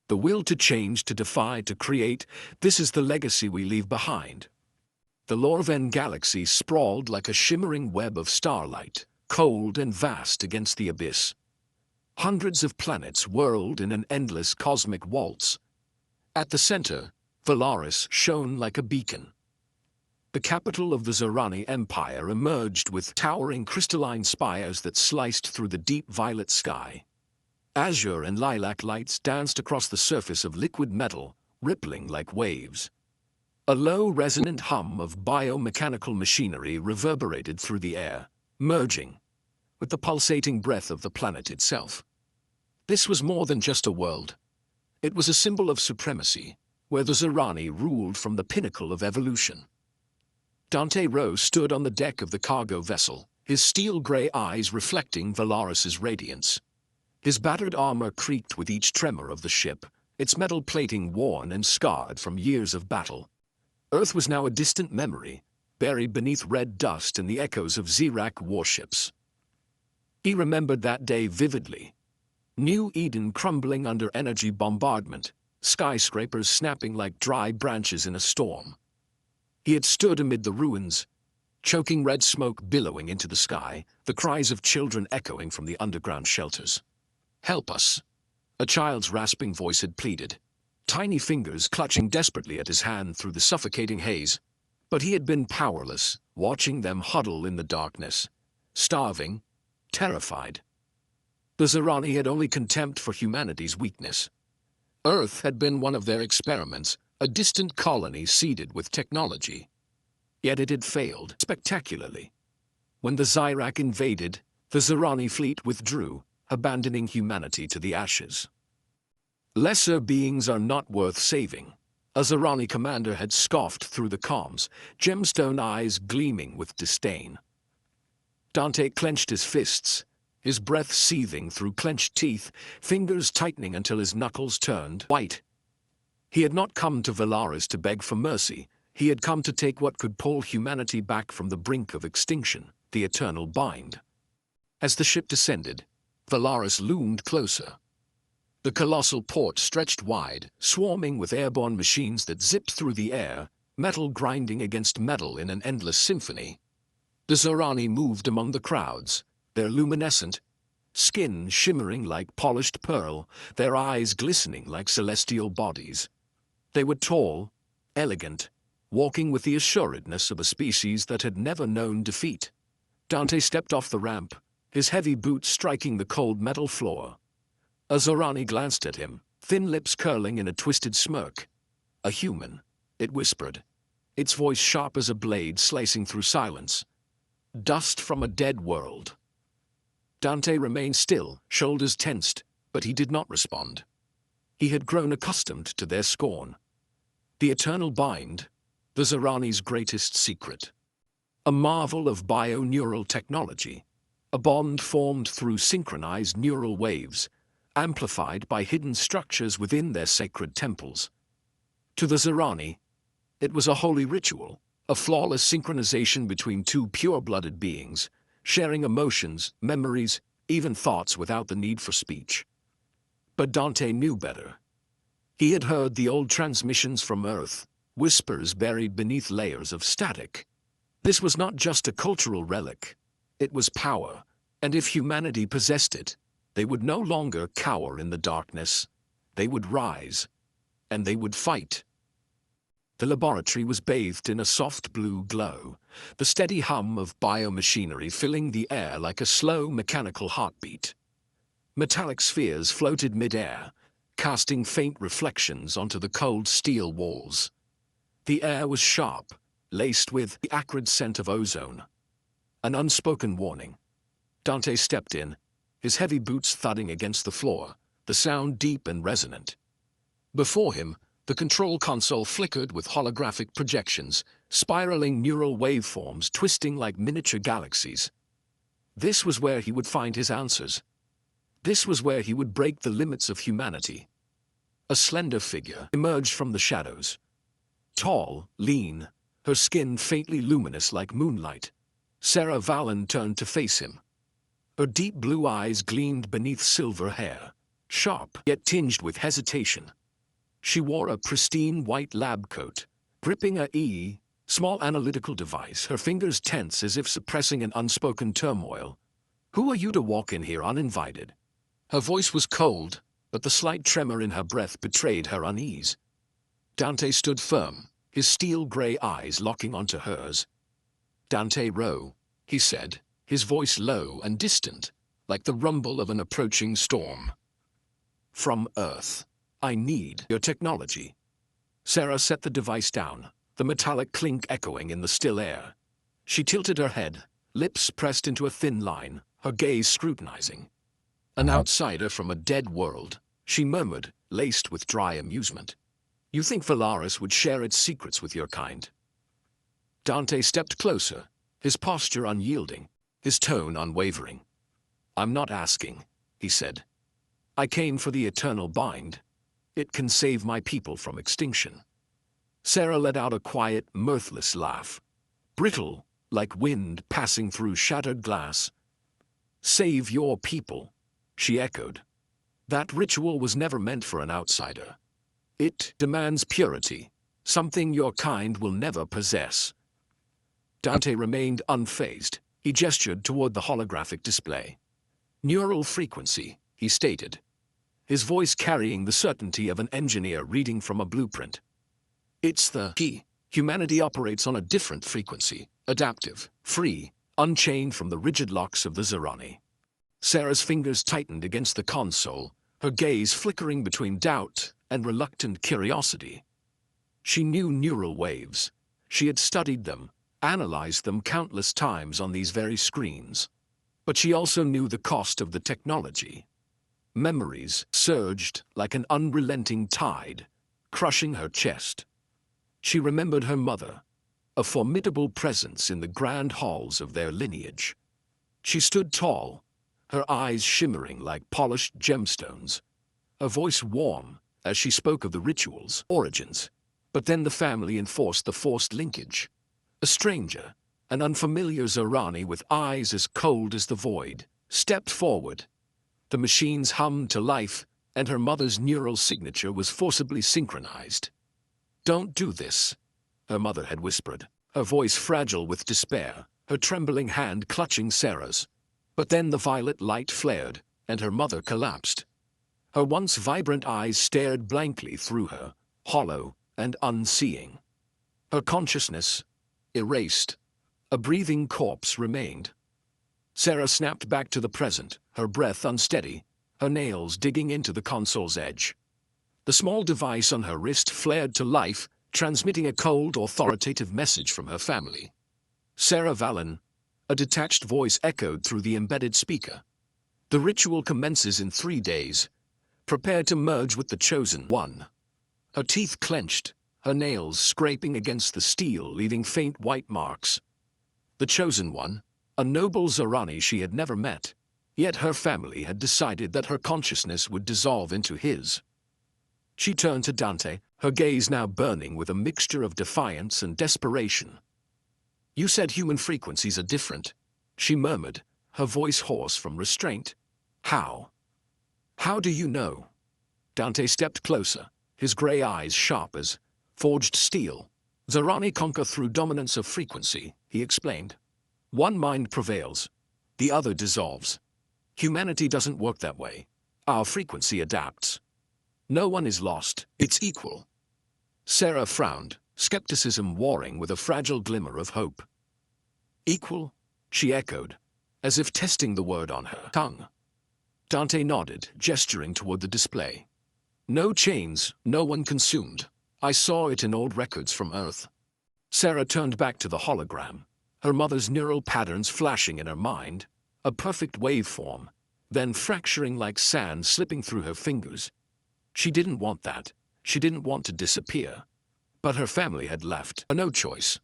The will to change, to defy, to create, this is the legacy we leave behind. The Lorven galaxy sprawled like a shimmering web of starlight, cold and vast against the abyss. Hundreds of planets whirled in an endless cosmic waltz. At the center, Velaris shone like a beacon. The capital of the Zorani Empire emerged with towering crystalline spires that sliced through the deep violet sky. Azure and lilac lights danced across the surface of liquid metal, rippling like waves. A low resonant hum of biomechanical machinery reverberated through the air, merging with the pulsating breath of the planet itself. This was more than just a world. It was a symbol of supremacy, where the Zorani ruled from the pinnacle of evolution. Dante Rose stood on the deck of the cargo vessel, his steel-gray eyes reflecting Velaris's radiance. His battered armor creaked with each tremor of the ship, its metal plating worn and scarred from years of battle. Earth was now a distant memory, buried beneath red dust and the echoes of Zirak warships. He remembered that day vividly. New Eden crumbling under energy bombardment, skyscrapers snapping like dry branches in a storm. He had stood amid the ruins, choking red smoke billowing into the sky, the cries of children echoing from the underground shelters. "Help us," a child's rasping voice had pleaded, tiny fingers clutching desperately at his hand through the suffocating haze. But he had been powerless, watching them huddle in the darkness, starving, terrified. The Zorani had only contempt for humanity's weakness. Earth had been one of their experiments, a distant colony seeded with technology. Yet it had failed spectacularly. When the Zirak invaded, the Zorani fleet withdrew, abandoning humanity to the ashes. Lesser beings are not worth saving, a Zorani commander had scoffed through the comms, gemstone eyes gleaming with disdain. Dante clenched his fists, his breath seething through clenched teeth, fingers tightening until his knuckles turned white. He had not come to Velaris to beg for mercy, he had come to take what could pull humanity back from the brink of extinction, the eternal bind. As the ship descended, Velaris loomed closer. The colossal port stretched wide, swarming with airborne machines that zipped through the air, metal grinding against metal in an endless symphony. The Zorani moved among the crowds, their luminescent skin shimmering like polished pearl, their eyes glistening like celestial bodies. They were tall, elegant, walking with the assuredness of a species that had never known defeat. Dante stepped off the ramp, his heavy boots striking the cold metal floor. A Zorani glanced at him, thin lips curling in a twisted smirk. "A human," it whispered, its voice sharp as a blade slicing through silence. "Dust from a dead world." Dante remained still, shoulders tensed, but he did not respond. He had grown accustomed to their scorn. The eternal bind, the Zorani's greatest secret. A marvel of bio-neural technology, a bond formed through synchronized neural waves, amplified by hidden structures within their sacred temples. To the Zorani, it was a holy ritual, a flawless synchronization between two pure-blooded beings, sharing emotions, memories, even thoughts without the need for speech. But Dante knew better. He had heard the old transmissions from Earth, whispers buried beneath layers of static. This was not just a cultural relic, it was power, and if humanity possessed it, they would no longer cower in the darkness. They would rise, and they would fight. The laboratory was bathed in a soft blue glow, the steady hum of biomachinery filling the air like a slow mechanical heartbeat. Metallic spheres floated mid-air, casting faint reflections onto the cold steel walls. The air was sharp, laced with the acrid scent of ozone. An unspoken warning. Dante stepped in, his heavy boots thudding against the floor, the sound deep and resonant. Before him, the control console flickered with holographic projections, spiraling neural waveforms twisting like miniature galaxies. This was where he would find his answers. This was where he would break the limits of humanity. A slender figure emerged from the shadows. Tall, lean, her skin faintly luminous like moonlight. Sera Valen turned to face him. Her deep blue eyes gleamed beneath silver hair, sharp yet tinged with hesitation. She wore a pristine white lab coat, gripping a small analytical device, her fingers tense as if suppressing an unspoken turmoil. "Who are you to walk in here uninvited?" Her voice was cold, but the slight tremor in her breath betrayed her unease. Dante stood firm, his steel-gray eyes locking onto hers. "Dante Rowe," he said, his voice low and distant, like the rumble of an approaching storm. "From Earth. I need your technology." Sera set the device down, the metallic clink echoing in the still air. She tilted her head, lips pressed into a thin line, her gaze scrutinizing. "An outsider from a dead world," she murmured, laced with dry amusement. "You think Velaris would share its secrets with your kind?" Dante stepped closer, his posture unyielding, his tone unwavering. "I'm not asking," he said. "I came for the eternal bind. It can save my people from extinction." Sera let out a quiet, mirthless laugh, brittle, like wind passing through shattered glass. "Save your people," she echoed. "That ritual was never meant for an outsider. It demands purity, something your kind will never possess." Dante remained unfazed. He gestured toward the holographic display. "Neural frequency," he stated, his voice carrying the certainty of an engineer reading from a blueprint. "It's the key. Humanity operates on a different frequency, adaptive, free, unchained from the rigid locks of the Zorani." Sera's fingers tightened against the console, her gaze flickering between doubt and reluctant curiosity. She knew neural waves. She had studied them, analyzed them countless times on these very screens. But she also knew the cost of the technology. Memories surged like an unrelenting tide, crushing her chest. She remembered her mother, a formidable presence in the grand halls of their lineage. She stood tall, her eyes shimmering like polished gemstones, her voice warm as she spoke of the ritual's origins. But then the family enforced the forced linkage. A stranger, an unfamiliar Zorani with eyes as cold as the void, stepped forward. The machines hummed to life, and her mother's neural signature was forcibly synchronized. "Don't do this," her mother had whispered, her voice fragile with despair, her trembling hand clutching Sera's. But then the violet light flared, and her mother collapsed. Her once vibrant eyes stared blankly through her, hollow and unseeing. Her consciousness erased. A breathing corpse remained. Sera snapped back to the present, her breath unsteady, her nails digging into the console's edge. The small device on her wrist flared to life, transmitting a cold, authoritative message from her family. "Sera Valen," a detached voice echoed through the embedded speaker. "The ritual commences in 3 days. Prepare to merge with the Chosen One." Her teeth clenched, her nails scraping against the steel, leaving faint white marks. The Chosen One, a noble Zorani she had never met, yet her family had decided that her consciousness would dissolve into his. She turned to Dante, her gaze now burning with a mixture of defiance and desperation. "You said human frequencies are different," she murmured, her voice hoarse from restraint. "How? How do you know?" Dante stepped closer, his gray eyes sharp as forged steel. "Zorani conquer through dominance of frequency," he explained. "One mind prevails, the other dissolves. Humanity doesn't work that way. Our frequency adapts. No one is lost, it's equal." Sera frowned, skepticism warring with a fragile glimmer of hope. "Equal?" she echoed, as if testing the word on her tongue. Dante nodded, gesturing toward the display. "No chains, no one consumed. I saw it in old records from Earth." Sera turned back to the hologram, her mother's neural patterns flashing in her mind, a perfect waveform, then fracturing like sand slipping through her fingers. She didn't want that. She didn't want to disappear. But her family had left her no choice.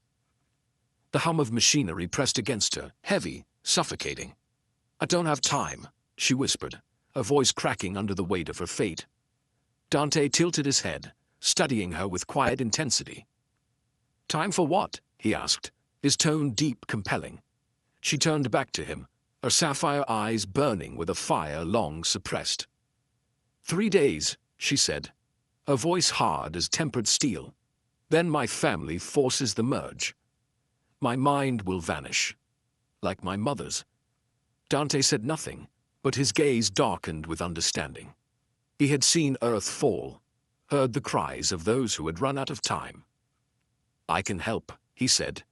The hum of machinery pressed against her, heavy, suffocating. "I don't have time," she whispered, her voice cracking under the weight of her fate. Dante tilted his head, studying her with quiet intensity. "Time for what?" he asked, his tone deep, compelling. She turned back to him, her sapphire eyes burning with a fire long suppressed. 3 days, she said, her voice hard as tempered steel. Then my family forces the merge. My mind will vanish, like my mother's. Dante said nothing, but his gaze darkened with understanding. He had seen Earth fall, heard the cries of those who had run out of time. I can help, he said,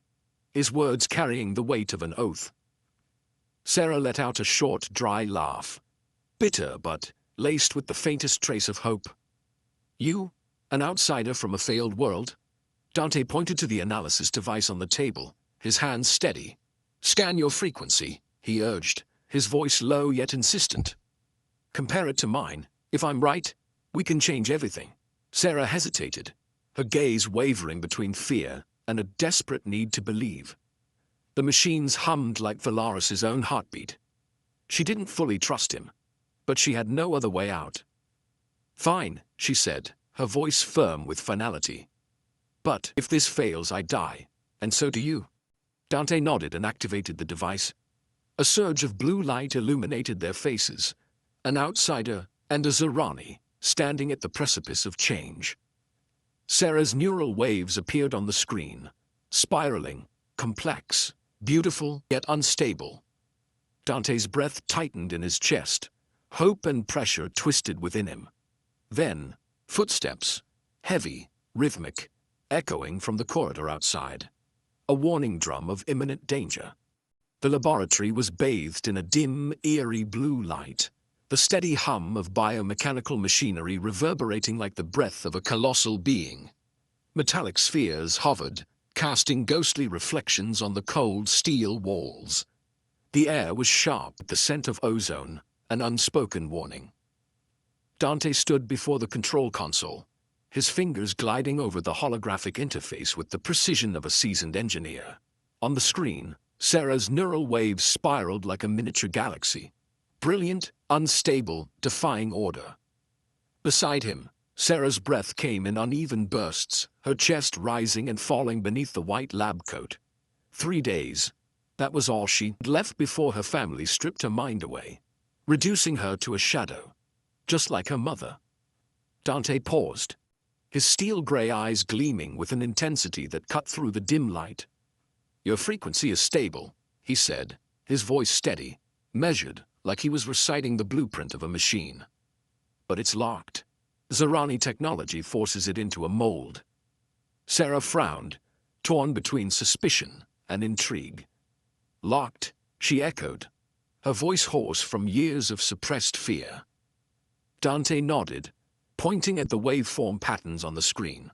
his words carrying the weight of an oath. Sera let out a short, dry laugh, bitter but laced with the faintest trace of hope. You, an outsider from a failed world? Dante pointed to the analysis device on the table, his hands steady. Scan your frequency, he urged, his voice low yet insistent. Compare it to mine. If I'm right, we can change everything. Sera hesitated, her gaze wavering between fear and a desperate need to believe. The machines hummed like Velaris' own heartbeat. She didn't fully trust him, but she had no other way out. Fine, she said, her voice firm with finality. But if this fails, I die, and so do you. Dante nodded and activated the device. A surge of blue light illuminated their faces, an outsider and a Zorani, standing at the precipice of change. Sera's neural waves appeared on the screen, spiraling, complex, beautiful yet unstable. Dante's breath tightened in his chest, hope and pressure twisted within him. Then, footsteps, heavy, rhythmic, echoing from the corridor outside. A warning drum of imminent danger. The laboratory was bathed in a dim, eerie blue light, the steady hum of biomechanical machinery reverberating like the breath of a colossal being. Metallic spheres hovered, casting ghostly reflections on the cold steel walls. The air was sharp with the scent of ozone, an unspoken warning. Dante stood before the control console, his fingers gliding over the holographic interface with the precision of a seasoned engineer. On the screen, Sera's neural waves spiraled like a miniature galaxy. Brilliant, unstable, defying order. Beside him, Sera's breath came in uneven bursts, her chest rising and falling beneath the white lab coat. 3 days. That was all she had left before her family stripped her mind away, reducing her to a shadow, just like her mother. Dante paused, his steel-gray eyes gleaming with an intensity that cut through the dim light. Your frequency is stable, he said, his voice steady, measured, like he was reciting the blueprint of a machine. But it's locked. Zorani technology forces it into a mold. Sera frowned, torn between suspicion and intrigue. Locked, she echoed, her voice hoarse from years of suppressed fear. Dante nodded, pointing at the waveform patterns on the screen.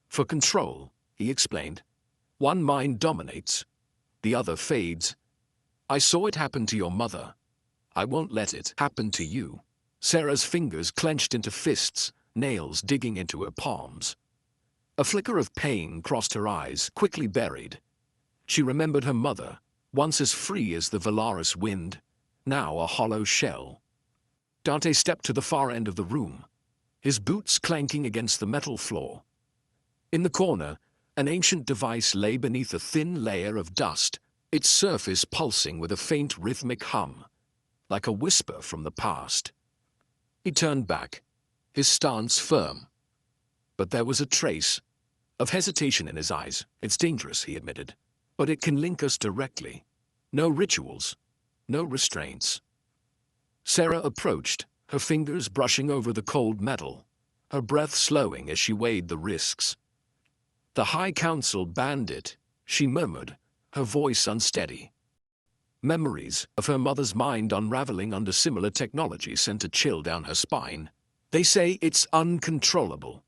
For control, he explained, one mind dominates, the other fades. I saw it happen to your mother. I won't let it happen to you. Sera's fingers clenched into fists, nails digging into her palms. A flicker of pain crossed her eyes, quickly buried. She remembered her mother, once as free as the Velaris wind, now a hollow shell. Dante stepped to the far end of the room, his boots clanking against the metal floor. In the corner, an ancient device lay beneath a thin layer of dust, its surface pulsing with a faint rhythmic hum, like a whisper from the past. He turned back, his stance firm. But there was a trace of hesitation in his eyes. It's dangerous, he admitted, but it can link us directly. No rituals, no restraints. Sera approached, her fingers brushing over the cold metal, her breath slowing as she weighed the risks. The High Council banned it, she murmured, her voice unsteady. Memories of her mother's mind unraveling under similar technology sent a chill down her spine. They say it's uncontrollable,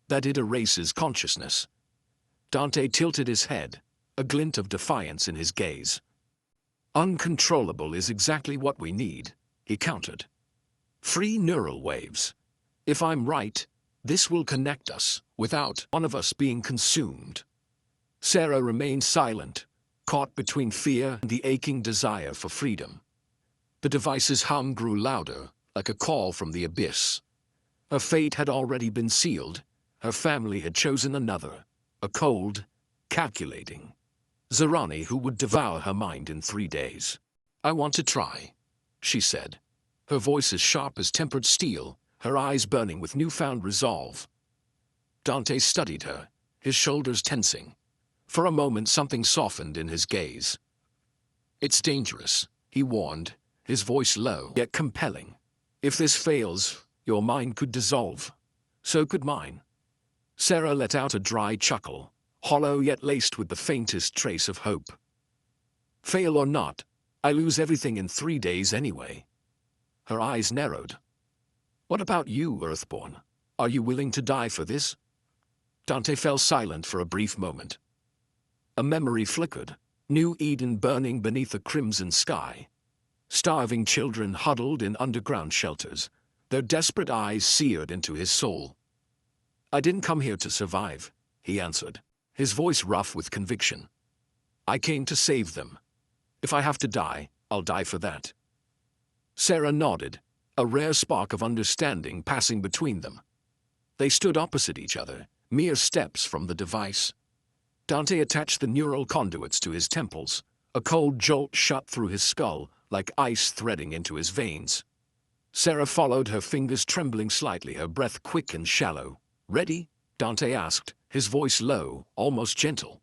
that it erases consciousness. Dante tilted his head, a glint of defiance in his gaze. Uncontrollable is exactly what we need, he countered. Free neural waves. If I'm right, this will connect us, without one of us being consumed. Sera remained silent, caught between fear and the aching desire for freedom. The device's hum grew louder, like a call from the abyss. Her fate had already been sealed. Her family had chosen another, a cold, calculating Zorani who would devour her mind in 3 days. I want to try, she said, her voice as sharp as tempered steel, her eyes burning with newfound resolve. Dante studied her, his shoulders tensing. For a moment something softened in his gaze. "It's dangerous," he warned, his voice low yet compelling. "If this fails, your mind could dissolve. So could mine." Sera let out a dry chuckle, hollow yet laced with the faintest trace of hope. "Fail or not, I lose everything in 3 days anyway." Her eyes narrowed. "What about you, Earthborn? Are you willing to die for this?" Dante fell silent for a brief moment. A memory flickered, New Eden burning beneath a crimson sky. Starving children huddled in underground shelters, their desperate eyes seared into his soul. "I didn't come here to survive," he answered, his voice rough with conviction. "I came to save them. If I have to die, I'll die for that." Sera nodded, a rare spark of understanding passing between them. They stood opposite each other, mere steps from the device. Dante attached the neural conduits to his temples. A cold jolt shot through his skull, like ice threading into his veins. Sera followed, her fingers trembling slightly, her breath quick and shallow. "Ready?" Dante asked, his voice low, almost gentle.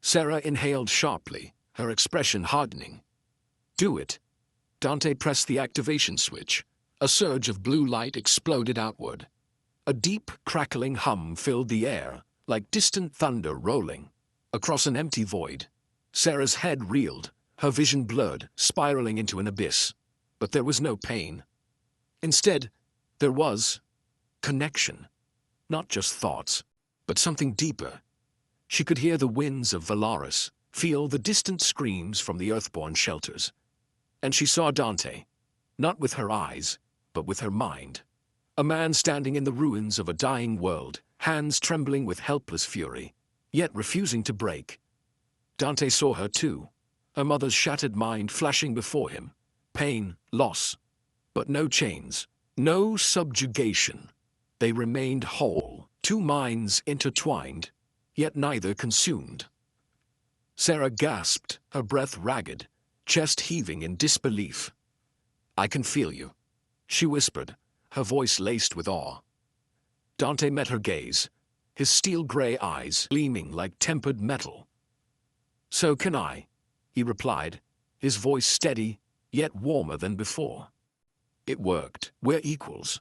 Sera inhaled sharply, her expression hardening. "Do it." Dante pressed the activation switch. A surge of blue light exploded outward. A deep, crackling hum filled the air, like distant thunder rolling. Across an empty void, Sera's head reeled, her vision blurred, spiraling into an abyss. But there was no pain. Instead, there was connection. Not just thoughts, but something deeper. She could hear the winds of Velaris, feel the distant screams from the Earthborn shelters. And she saw Dante, not with her eyes, but with her mind. A man standing in the ruins of a dying world, hands trembling with helpless fury, yet refusing to break. Dante saw her too, her mother's shattered mind flashing before him. Pain, loss, but no chains, no subjugation. They remained whole, two minds intertwined, yet neither consumed. Sera gasped, her breath ragged, chest heaving in disbelief. "I can feel you," she whispered, her voice laced with awe. Dante met her gaze, his steel-gray eyes gleaming like tempered metal. "So can I," he replied, his voice steady, yet warmer than before. It worked. "We're equals."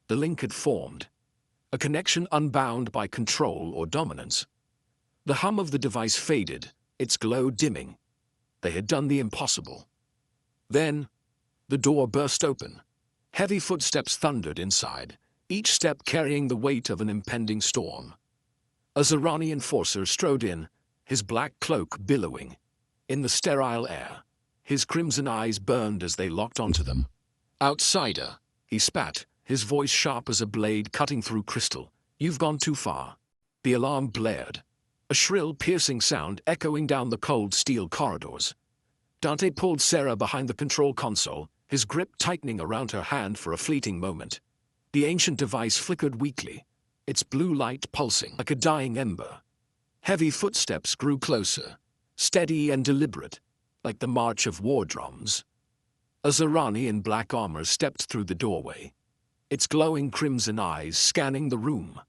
The link had formed, a connection unbound by control or dominance. The hum of the device faded, its glow dimming. They had done the impossible. Then, the door burst open. Heavy footsteps thundered inside, each step carrying the weight of an impending storm. A Zorani enforcer strode in, his black cloak billowing. In the sterile air, his crimson eyes burned as they locked onto them. "Outsider," he spat, his voice sharp as a blade cutting through crystal. "You've gone too far." The alarm blared, a shrill, piercing sound echoing down the cold steel corridors. Dante pulled Sera behind the control console, his grip tightening around her hand for a fleeting moment. The ancient device flickered weakly, its blue light pulsing like a dying ember. Heavy footsteps grew closer, steady and deliberate, like the march of war drums. A Zorani in black armor stepped through the doorway, its glowing crimson eyes scanning the room,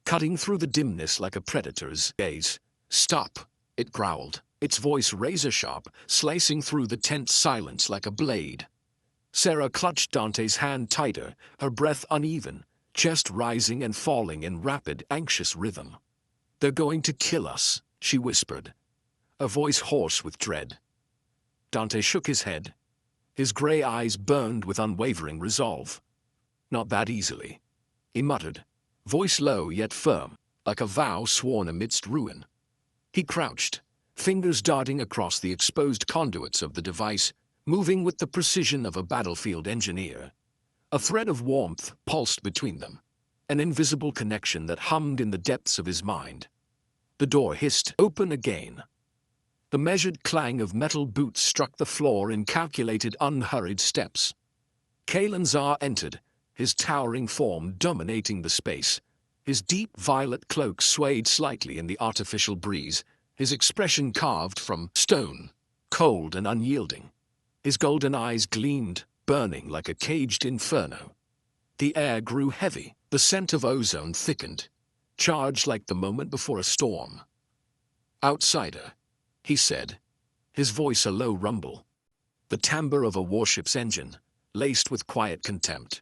cutting through the dimness like a predator's gaze. "Stop," it growled, its voice razor-sharp, slicing through the tense silence like a blade. Sera clutched Dante's hand tighter, her breath uneven, chest rising and falling in rapid, anxious rhythm. "They're going to kill us," she whispered, a voice hoarse with dread. Dante shook his head. His gray eyes burned with unwavering resolve. "Not that easily," he muttered, voice low yet firm, like a vow sworn amidst ruin. He crouched, fingers darting across the exposed conduits of the device, moving with the precision of a battlefield engineer. A thread of warmth pulsed between them, an invisible connection that hummed in the depths of his mind. The door hissed open again. The measured clang of metal boots struck the floor in calculated, unhurried steps. Kalanzar entered, his towering form dominating the space. His deep violet cloak swayed slightly in the artificial breeze, his expression carved from stone, cold and unyielding. His golden eyes gleamed, burning like a caged inferno. The air grew heavy, the scent of ozone thickened, charged like the moment before a storm. "Outsider," he said, his voice a low rumble, the timbre of a warship's engine, laced with quiet contempt.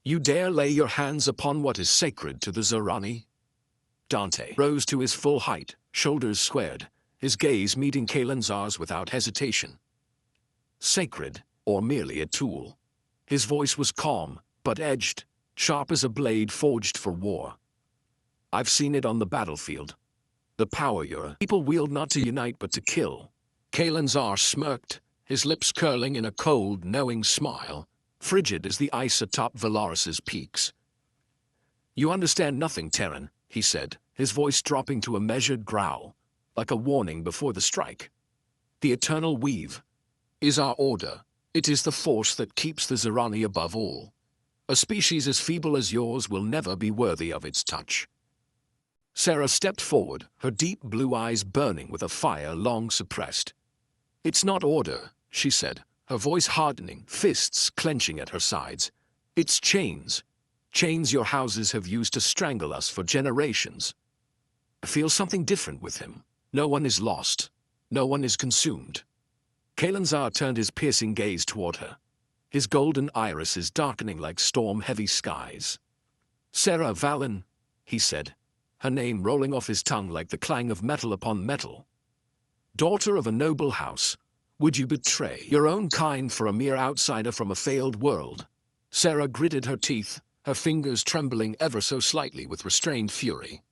"You dare lay your hands upon what is sacred to the Zorani?" Dante rose to his full height, shoulders squared, his gaze meeting Kalen'zar's without hesitation. "Sacred, or merely a tool?" His voice was calm, but edged, sharp as a blade forged for war. "I've seen it on the battlefield. The power your people wield not to unite but to kill." Kalen'zar smirked, his lips curling in a cold, knowing smile, frigid as the ice atop Velaris's peaks. "You understand nothing, Terran," he said, his voice dropping to a measured growl, like a warning before the strike. "The eternal weave is our order. It is the force that keeps the Zorani above all. A species as feeble as yours will never be worthy of its touch." Sera stepped forward, her deep blue eyes burning with a fire long suppressed. "It's not order," she said, her voice hardening, fists clenching at her sides. "It's chains. Chains your houses have used to strangle us for generations." I feel something different with him. No one is lost. No one is consumed. Kalen'zar turned his piercing gaze toward her, his golden irises darkening like storm-heavy skies. "Sera Valen," he said, her name rolling off his tongue like the clang of metal upon metal. "Daughter of a noble house, would you betray your own kind for a mere outsider from a failed world?" Sera gritted her teeth, her fingers trembling ever so slightly with restrained fury.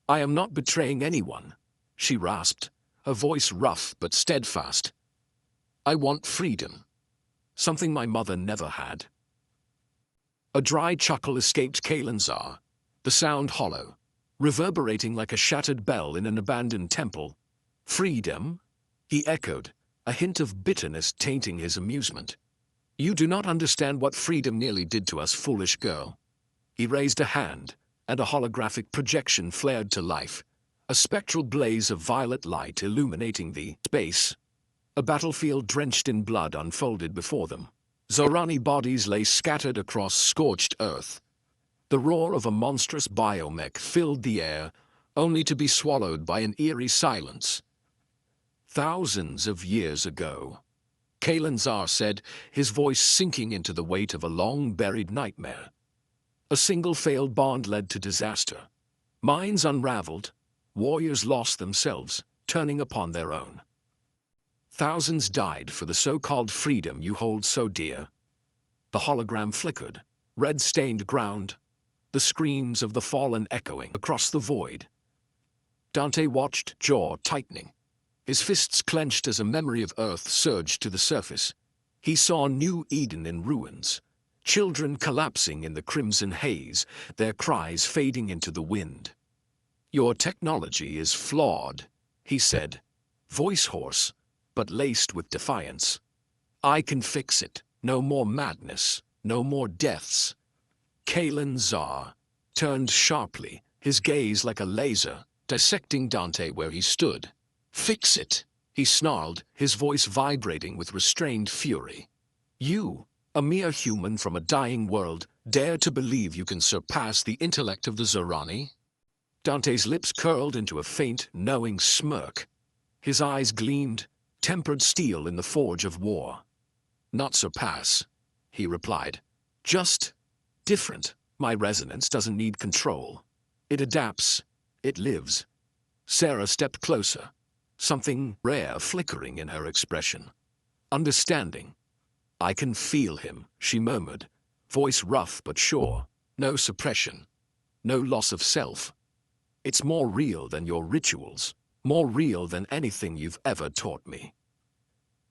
"I am not betraying anyone," she rasped, her voice rough but steadfast. "I want freedom. Something my mother never had." A dry chuckle escaped Kalen'zar, the sound hollow, reverberating like a shattered bell in an abandoned temple. "Freedom?" he echoed, a hint of bitterness tainting his amusement. "You do not understand what freedom nearly did to us, foolish girl." He raised a hand, and a holographic projection flared to life, a spectral blaze of violet light illuminating the space. A battlefield drenched in blood unfolded before them. Zorani bodies lay scattered across scorched earth. The roar of a monstrous biomech filled the air, only to be swallowed by an eerie silence. "Thousands of years ago," Kalen'zar said, his voice sinking into the weight of a long-buried nightmare. "A single failed bond led to disaster. Minds unraveled, warriors lost themselves, turning upon their own. Thousands died for the so-called freedom you hold so dear." The hologram flickered, red-stained ground, the screams of the fallen echoing across the void. Dante watched, jaw tightening, his fists clenched as a memory of Earth surged to the surface. He saw New Eden in ruins, children collapsing in the crimson haze, their cries fading into the wind. "Your technology is flawed," he said, voice hoarse, but laced with defiance. "I can fix it. No more madness, no more deaths." Kalen'zar turned sharply, his gaze like a laser, dissecting Dante where he stood. "Fix it," he snarled, his voice vibrating with restrained fury. "You, a mere human from a dying world, dare to believe you can surpass the intellect of the Zorani?" Dante's lips curled into a faint, knowing smirk. His eyes gleamed, tempered steel in the forge of war. "Not surpass," he replied. "Just different. My resonance doesn't need control. It adapts. It lives." Sera stepped closer, something rare flickering in her expression. "Understanding." "I can feel him," she murmured, voice rough but sure. "No suppression. No loss of self. It's more real than your rituals, more real than anything you've ever taught me."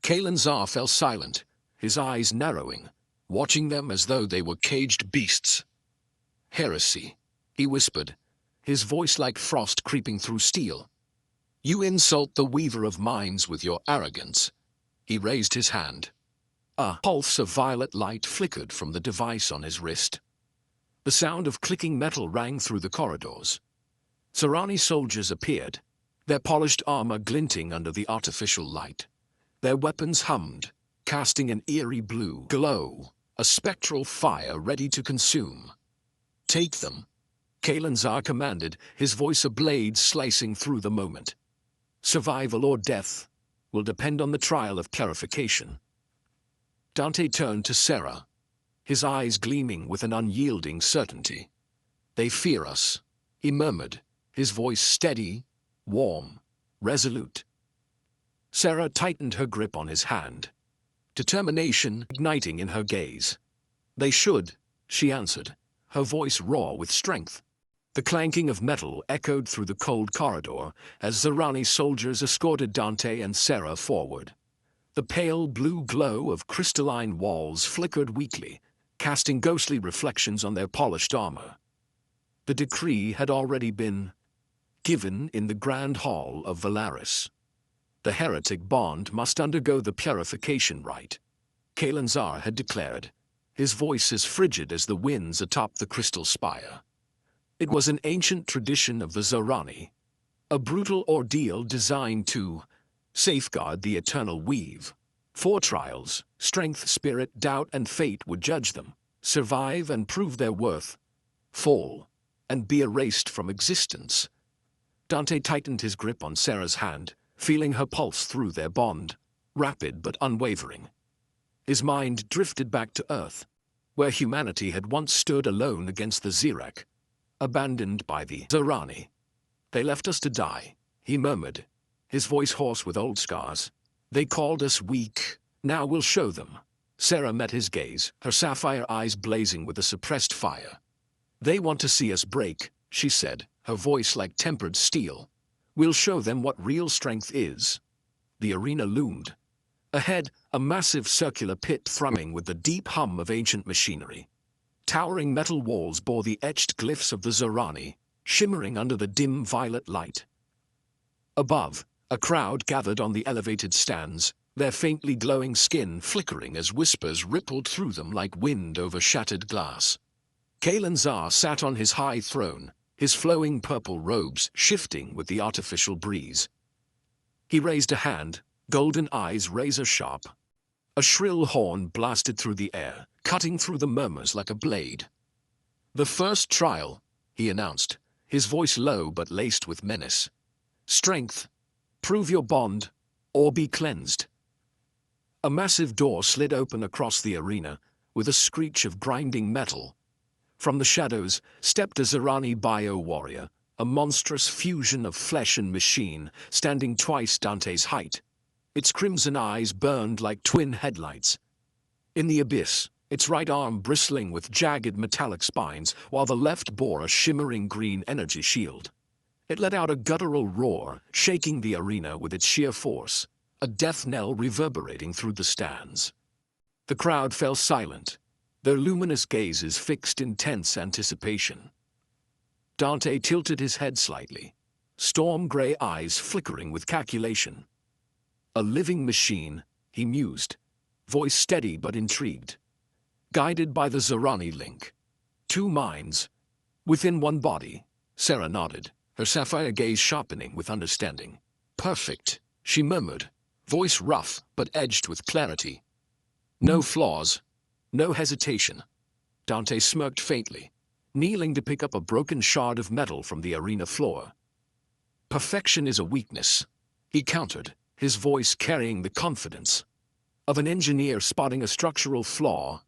Kalen'zar fell silent, his eyes narrowing, watching them as though they were caged beasts. "Heresy," he whispered, his voice like frost creeping through steel. "You insult the weaver of minds with your arrogance." He raised his hand. A pulse of violet light flickered from the device on his wrist. The sound of clicking metal rang through the corridors. Zorani soldiers appeared, their polished armor glinting under the artificial light. Their weapons hummed, casting an eerie blue glow. a spectral fire ready to consume. "Take them," Kalanzar commanded, his voice a blade slicing through the moment. "Survival or death will depend on the trial of clarification." Dante turned to Sera, his eyes gleaming with an unyielding certainty. "They fear us," he murmured, his voice steady, warm, resolute. Sera tightened her grip on his hand, determination igniting in her gaze. "They should," she answered, her voice raw with strength. The clanking of metal echoed through the cold corridor as Zorani soldiers escorted Dante and Sera forward. The pale blue glow of crystalline walls flickered weakly, casting ghostly reflections on their polished armor. The decree had already been given in the Grand Hall of Velaris. The heretic bond must undergo the purification rite, Kalanzar had declared, his voice as frigid as the winds atop the crystal spire. It was an ancient tradition of the Zorani, a brutal ordeal designed to safeguard the eternal weave. 4 trials, strength, spirit, doubt, and fate would judge them, survive and prove their worth, fall, and be erased from existence. Dante tightened his grip on Sera's hand, feeling her pulse through their bond, rapid but unwavering. His mind drifted back to Earth, where humanity had once stood alone against the Zirak, abandoned by the Zorani. "They left us to die," he murmured, his voice hoarse with old scars. "They called us weak. Now we'll show them." Sera met his gaze, her sapphire eyes blazing with a suppressed fire. "They want to see us break," she said, her voice like tempered steel. "We'll show them what real strength is." The arena loomed. Ahead, a massive circular pit thrumming with the deep hum of ancient machinery. Towering metal walls bore the etched glyphs of the Zorani, shimmering under the dim violet light. Above, a crowd gathered on the elevated stands, their faintly glowing skin flickering as whispers rippled through them like wind over shattered glass. Kalanzar sat on his high throne, his flowing purple robes shifting with the artificial breeze. He raised a hand, golden eyes razor-sharp. A shrill horn blasted through the air, cutting through the murmurs like a blade. "The first trial," he announced, his voice low but laced with menace. "Strength. Prove your bond, or be cleansed." A massive door slid open across the arena, with a screech of grinding metal. From the shadows stepped a Zorani bio-warrior, a monstrous fusion of flesh and machine, standing twice Dante's height. Its crimson eyes burned like twin headlights. In the abyss, its right arm bristling with jagged metallic spines, while the left bore a shimmering green energy shield. It let out a guttural roar, shaking the arena with its sheer force, a death knell reverberating through the stands. The crowd fell silent, their luminous gazes fixed in tense anticipation. Dante tilted his head slightly, storm-gray eyes flickering with calculation. "A living machine," he mused, voice steady but intrigued. "Guided by the Zorani link. 2 minds within one body." Sera nodded, her sapphire gaze sharpening with understanding. "Perfect," she murmured, voice rough but edged with clarity. "No flaws, no hesitation." Dante smirked faintly, kneeling to pick up a broken shard of metal from the arena floor. "Perfection is a weakness," he countered, his voice carrying the confidence of an engineer spotting a structural flaw.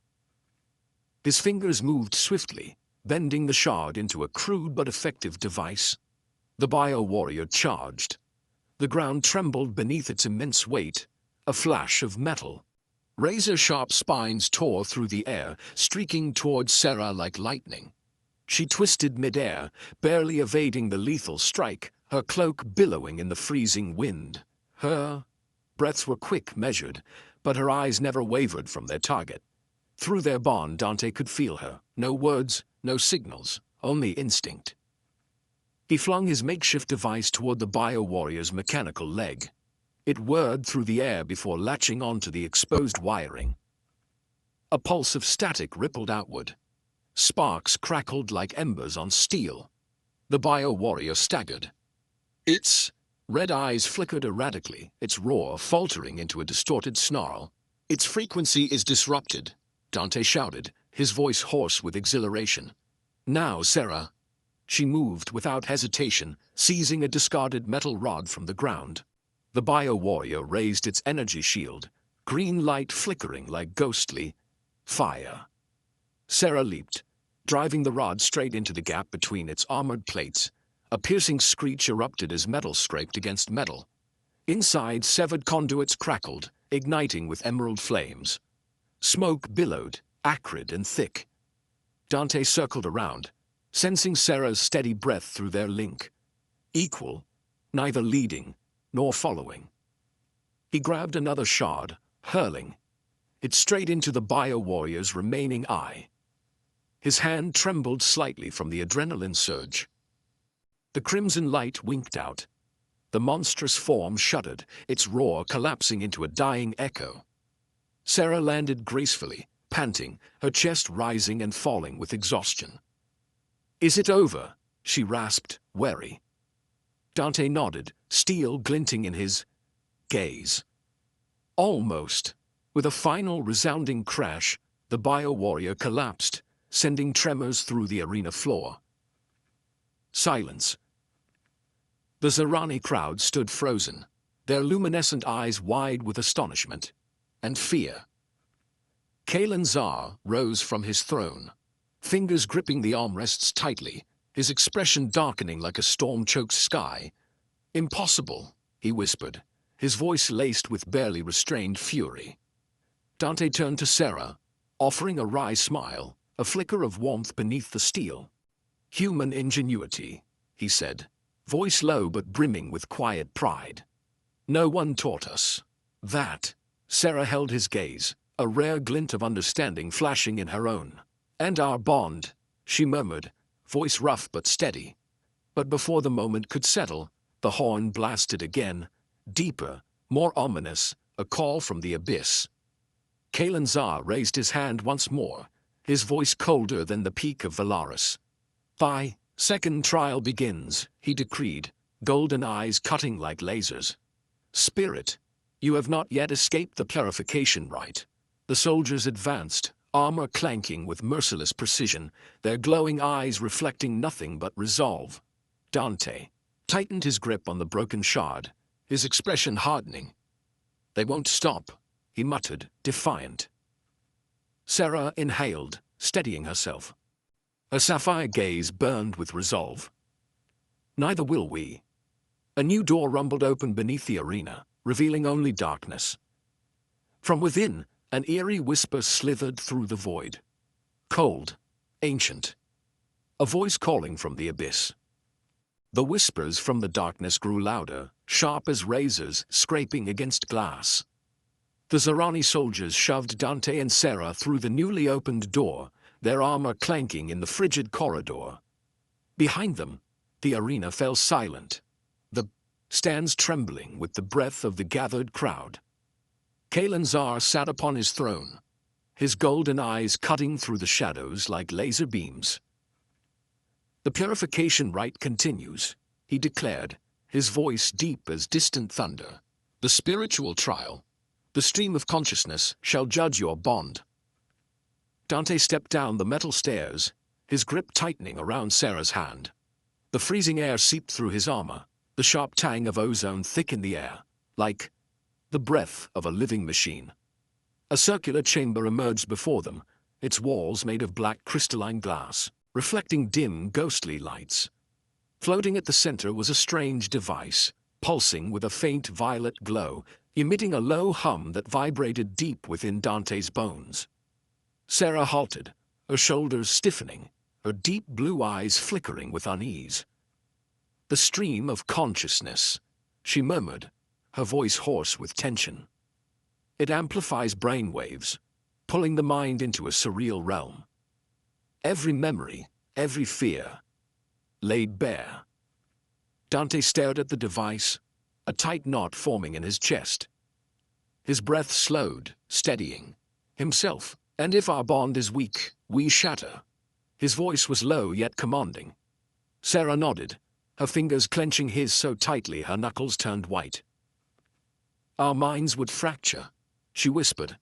His fingers moved swiftly, bending the shard into a crude but effective device. The bio-warrior charged. The ground trembled beneath its immense weight, a flash of metal. Razor-sharp spines tore through the air, streaking towards Sera like lightning. She twisted mid-air, barely evading the lethal strike, her cloak billowing in the freezing wind. Her breaths were quick, measured, but her eyes never wavered from their target. Through their bond, Dante could feel her. No words, no signals, only instinct. He flung his makeshift device toward the bio-warrior's mechanical leg. It whirred through the air before latching onto the exposed wiring. A pulse of static rippled outward. Sparks crackled like embers on steel. The bio-warrior staggered. Its red eyes flickered erratically, its roar faltering into a distorted snarl. "Its frequency is disrupted," Dante shouted, his voice hoarse with exhilaration. Now, Sera. She moved without hesitation, seizing a discarded metal rod from the ground. The bio-warrior raised its energy shield, green light flickering like ghostly fire. Sera leaped, driving the rod straight into the gap between its armored plates. A piercing screech erupted as metal scraped against metal. Inside, severed conduits crackled, igniting with emerald flames. Smoke billowed, acrid and thick. Dante circled around, sensing Sera's steady breath through their link. Equal, neither leading nor following. He grabbed another shard, hurling it straight into the bio-warrior's remaining eye. His hand trembled slightly from the adrenaline surge. The crimson light winked out. The monstrous form shuddered, its roar collapsing into a dying echo. Sera landed gracefully, panting, her chest rising and falling with exhaustion. "Is it over?" she rasped, wary. Dante nodded, steel glinting in his gaze. Almost. With a final resounding crash, the bio-warrior collapsed, sending tremors through the arena floor. Silence. The Zorani crowd stood frozen, their luminescent eyes wide with astonishment and fear. Kalen Zar rose from his throne, fingers gripping the armrests tightly, his expression darkening like a storm-choked sky. "Impossible," he whispered, his voice laced with barely restrained fury. Dante turned to Sera, offering a wry smile, a flicker of warmth beneath the steel. "Human ingenuity," he said, voice low but brimming with quiet pride. "No one taught us that." Sera held his gaze, a rare glint of understanding flashing in her own. "And our bond," she murmured, voice rough but steady. But before the moment could settle, the horn blasted again, deeper, more ominous, a call from the abyss. Kalen Zar raised his hand once more, his voice colder than the peak of Velaris. "Thy second trial begins," he decreed, golden eyes cutting like lasers. "Spirit, you have not yet escaped the purification rite." The soldiers advanced, armor clanking with merciless precision, their glowing eyes reflecting nothing but resolve. Dante tightened his grip on the broken shard, his expression hardening. "They won't stop," he muttered, defiant. Sera inhaled, steadying herself. Her sapphire gaze burned with resolve. "Neither will we." A new door rumbled open beneath the arena, revealing only darkness. From within, an eerie whisper slithered through the void. Cold, ancient. A voice calling from the abyss. The whispers from the darkness grew louder, sharp as razors scraping against glass. The Zorani soldiers shoved Dante and Sera through the newly opened door, their armor clanking in the frigid corridor. Behind them, the arena fell silent, the stands trembling with the breath of the gathered crowd. Kalen Zar sat upon his throne, his golden eyes cutting through the shadows like laser beams. "The purification rite continues," he declared, his voice deep as distant thunder. "The spiritual trial, the stream of consciousness, shall judge your bond." Dante stepped down the metal stairs, his grip tightening around Sera's hand. The freezing air seeped through his armor, the sharp tang of ozone thick in the air, like the breath of a living machine. A circular chamber emerged before them, its walls made of black crystalline glass, reflecting dim, ghostly lights. Floating at the center was a strange device, pulsing with a faint violet glow, emitting a low hum that vibrated deep within Dante's bones. Sera halted, her shoulders stiffening, her deep blue eyes flickering with unease. "The stream of consciousness," she murmured, her voice hoarse with tension. "It amplifies brainwaves, pulling the mind into a surreal realm. Every memory, every fear, laid bare." Dante stared at the device, a tight knot forming in his chest. His breath slowed, steadying himself. "And if our bond is weak, we shatter." His voice was low yet commanding. Sera nodded, her fingers clenching his so tightly her knuckles turned white. "Our minds would fracture," she whispered,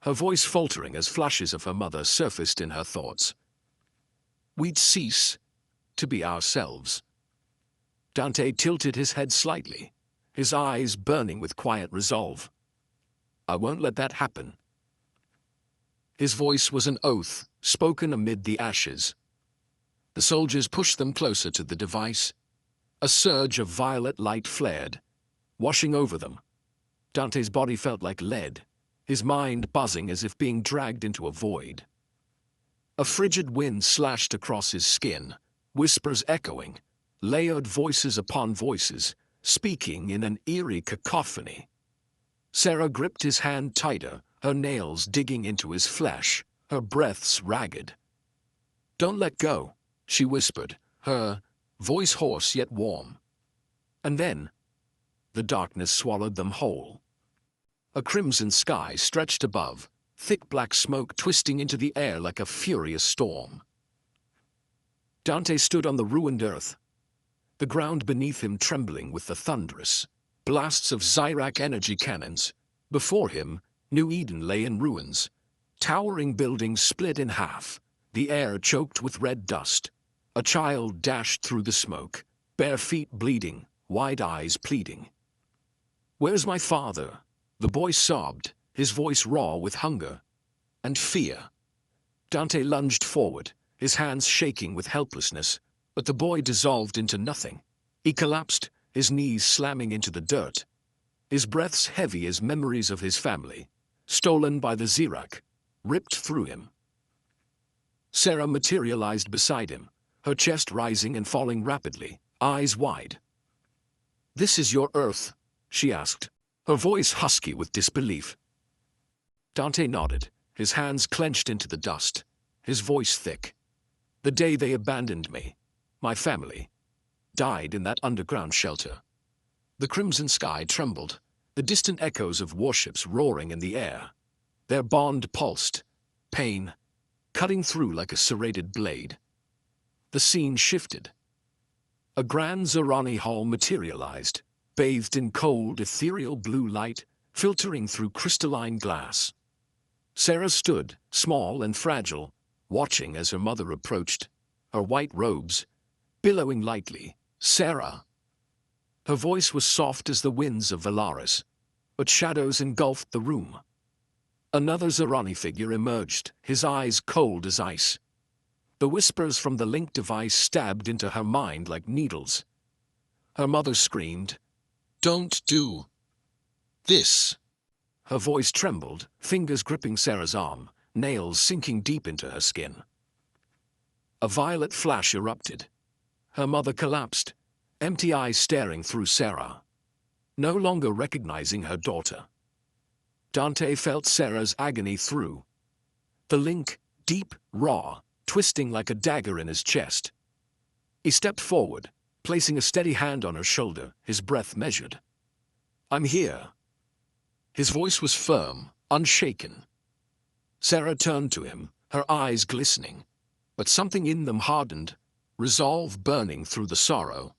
her voice faltering as flashes of her mother surfaced in her thoughts. We'd cease to be ourselves. Dante tilted his head slightly, his eyes burning with quiet resolve. I won't let that happen. His voice was an oath, spoken amid the ashes. The soldiers pushed them closer to the device. A surge of violet light flared, washing over them. Dante's body felt like lead, his mind buzzing as if being dragged into a void. A frigid wind slashed across his skin, whispers echoing, layered voices upon voices, speaking in an eerie cacophony. Sera gripped his hand tighter, her nails digging into his flesh, her breaths ragged. Don't let go, she whispered, her voice hoarse yet warm. And then, the darkness swallowed them whole. A crimson sky stretched above, thick black smoke twisting into the air like a furious storm. Dante stood on the ruined earth, the ground beneath him trembling with the thunderous blasts of Zyrak energy cannons. Before him, New Eden lay in ruins, towering buildings split in half, the air choked with red dust. A child dashed through the smoke, bare feet bleeding, wide eyes pleading. Where's my father? The boy sobbed, his voice raw with hunger and fear. Dante lunged forward, his hands shaking with helplessness, but the boy dissolved into nothing. He collapsed, his knees slamming into the dirt, his breaths heavy as memories of his family, stolen by the Zyrak, ripped through him. Sera materialized beside him, her chest rising and falling rapidly, eyes wide. This is your Earth? She asked, her voice husky with disbelief. Dante nodded, his hands clenched into the dust, his voice thick. The day they abandoned me, my family, died in that underground shelter. The crimson sky trembled, the distant echoes of warships roaring in the air. Their bond pulsed, pain cutting through like a serrated blade. The scene shifted. A grand Zorani hall materialized, bathed in cold, ethereal blue light, filtering through crystalline glass. Sera stood, small and fragile, watching as her mother approached, her white robes billowing lightly. Sera. Her voice was soft as the winds of Velaris, but shadows engulfed the room. Another Zorani figure emerged, his eyes cold as ice. The whispers from the link device stabbed into her mind like needles. Her mother screamed, "Don't do this!" Her voice trembled, fingers gripping Sera's arm, nails sinking deep into her skin. A violet flash erupted. Her mother collapsed, empty eyes staring through Sera, no longer recognizing her daughter. Dante felt Sera's agony through the link, deep, raw, twisting like a dagger in his chest. He stepped forward, placing a steady hand on her shoulder, his breath measured. "I'm here." His voice was firm, unshaken. Sera turned to him, her eyes glistening, but something in them hardened, resolve burning through the sorrow.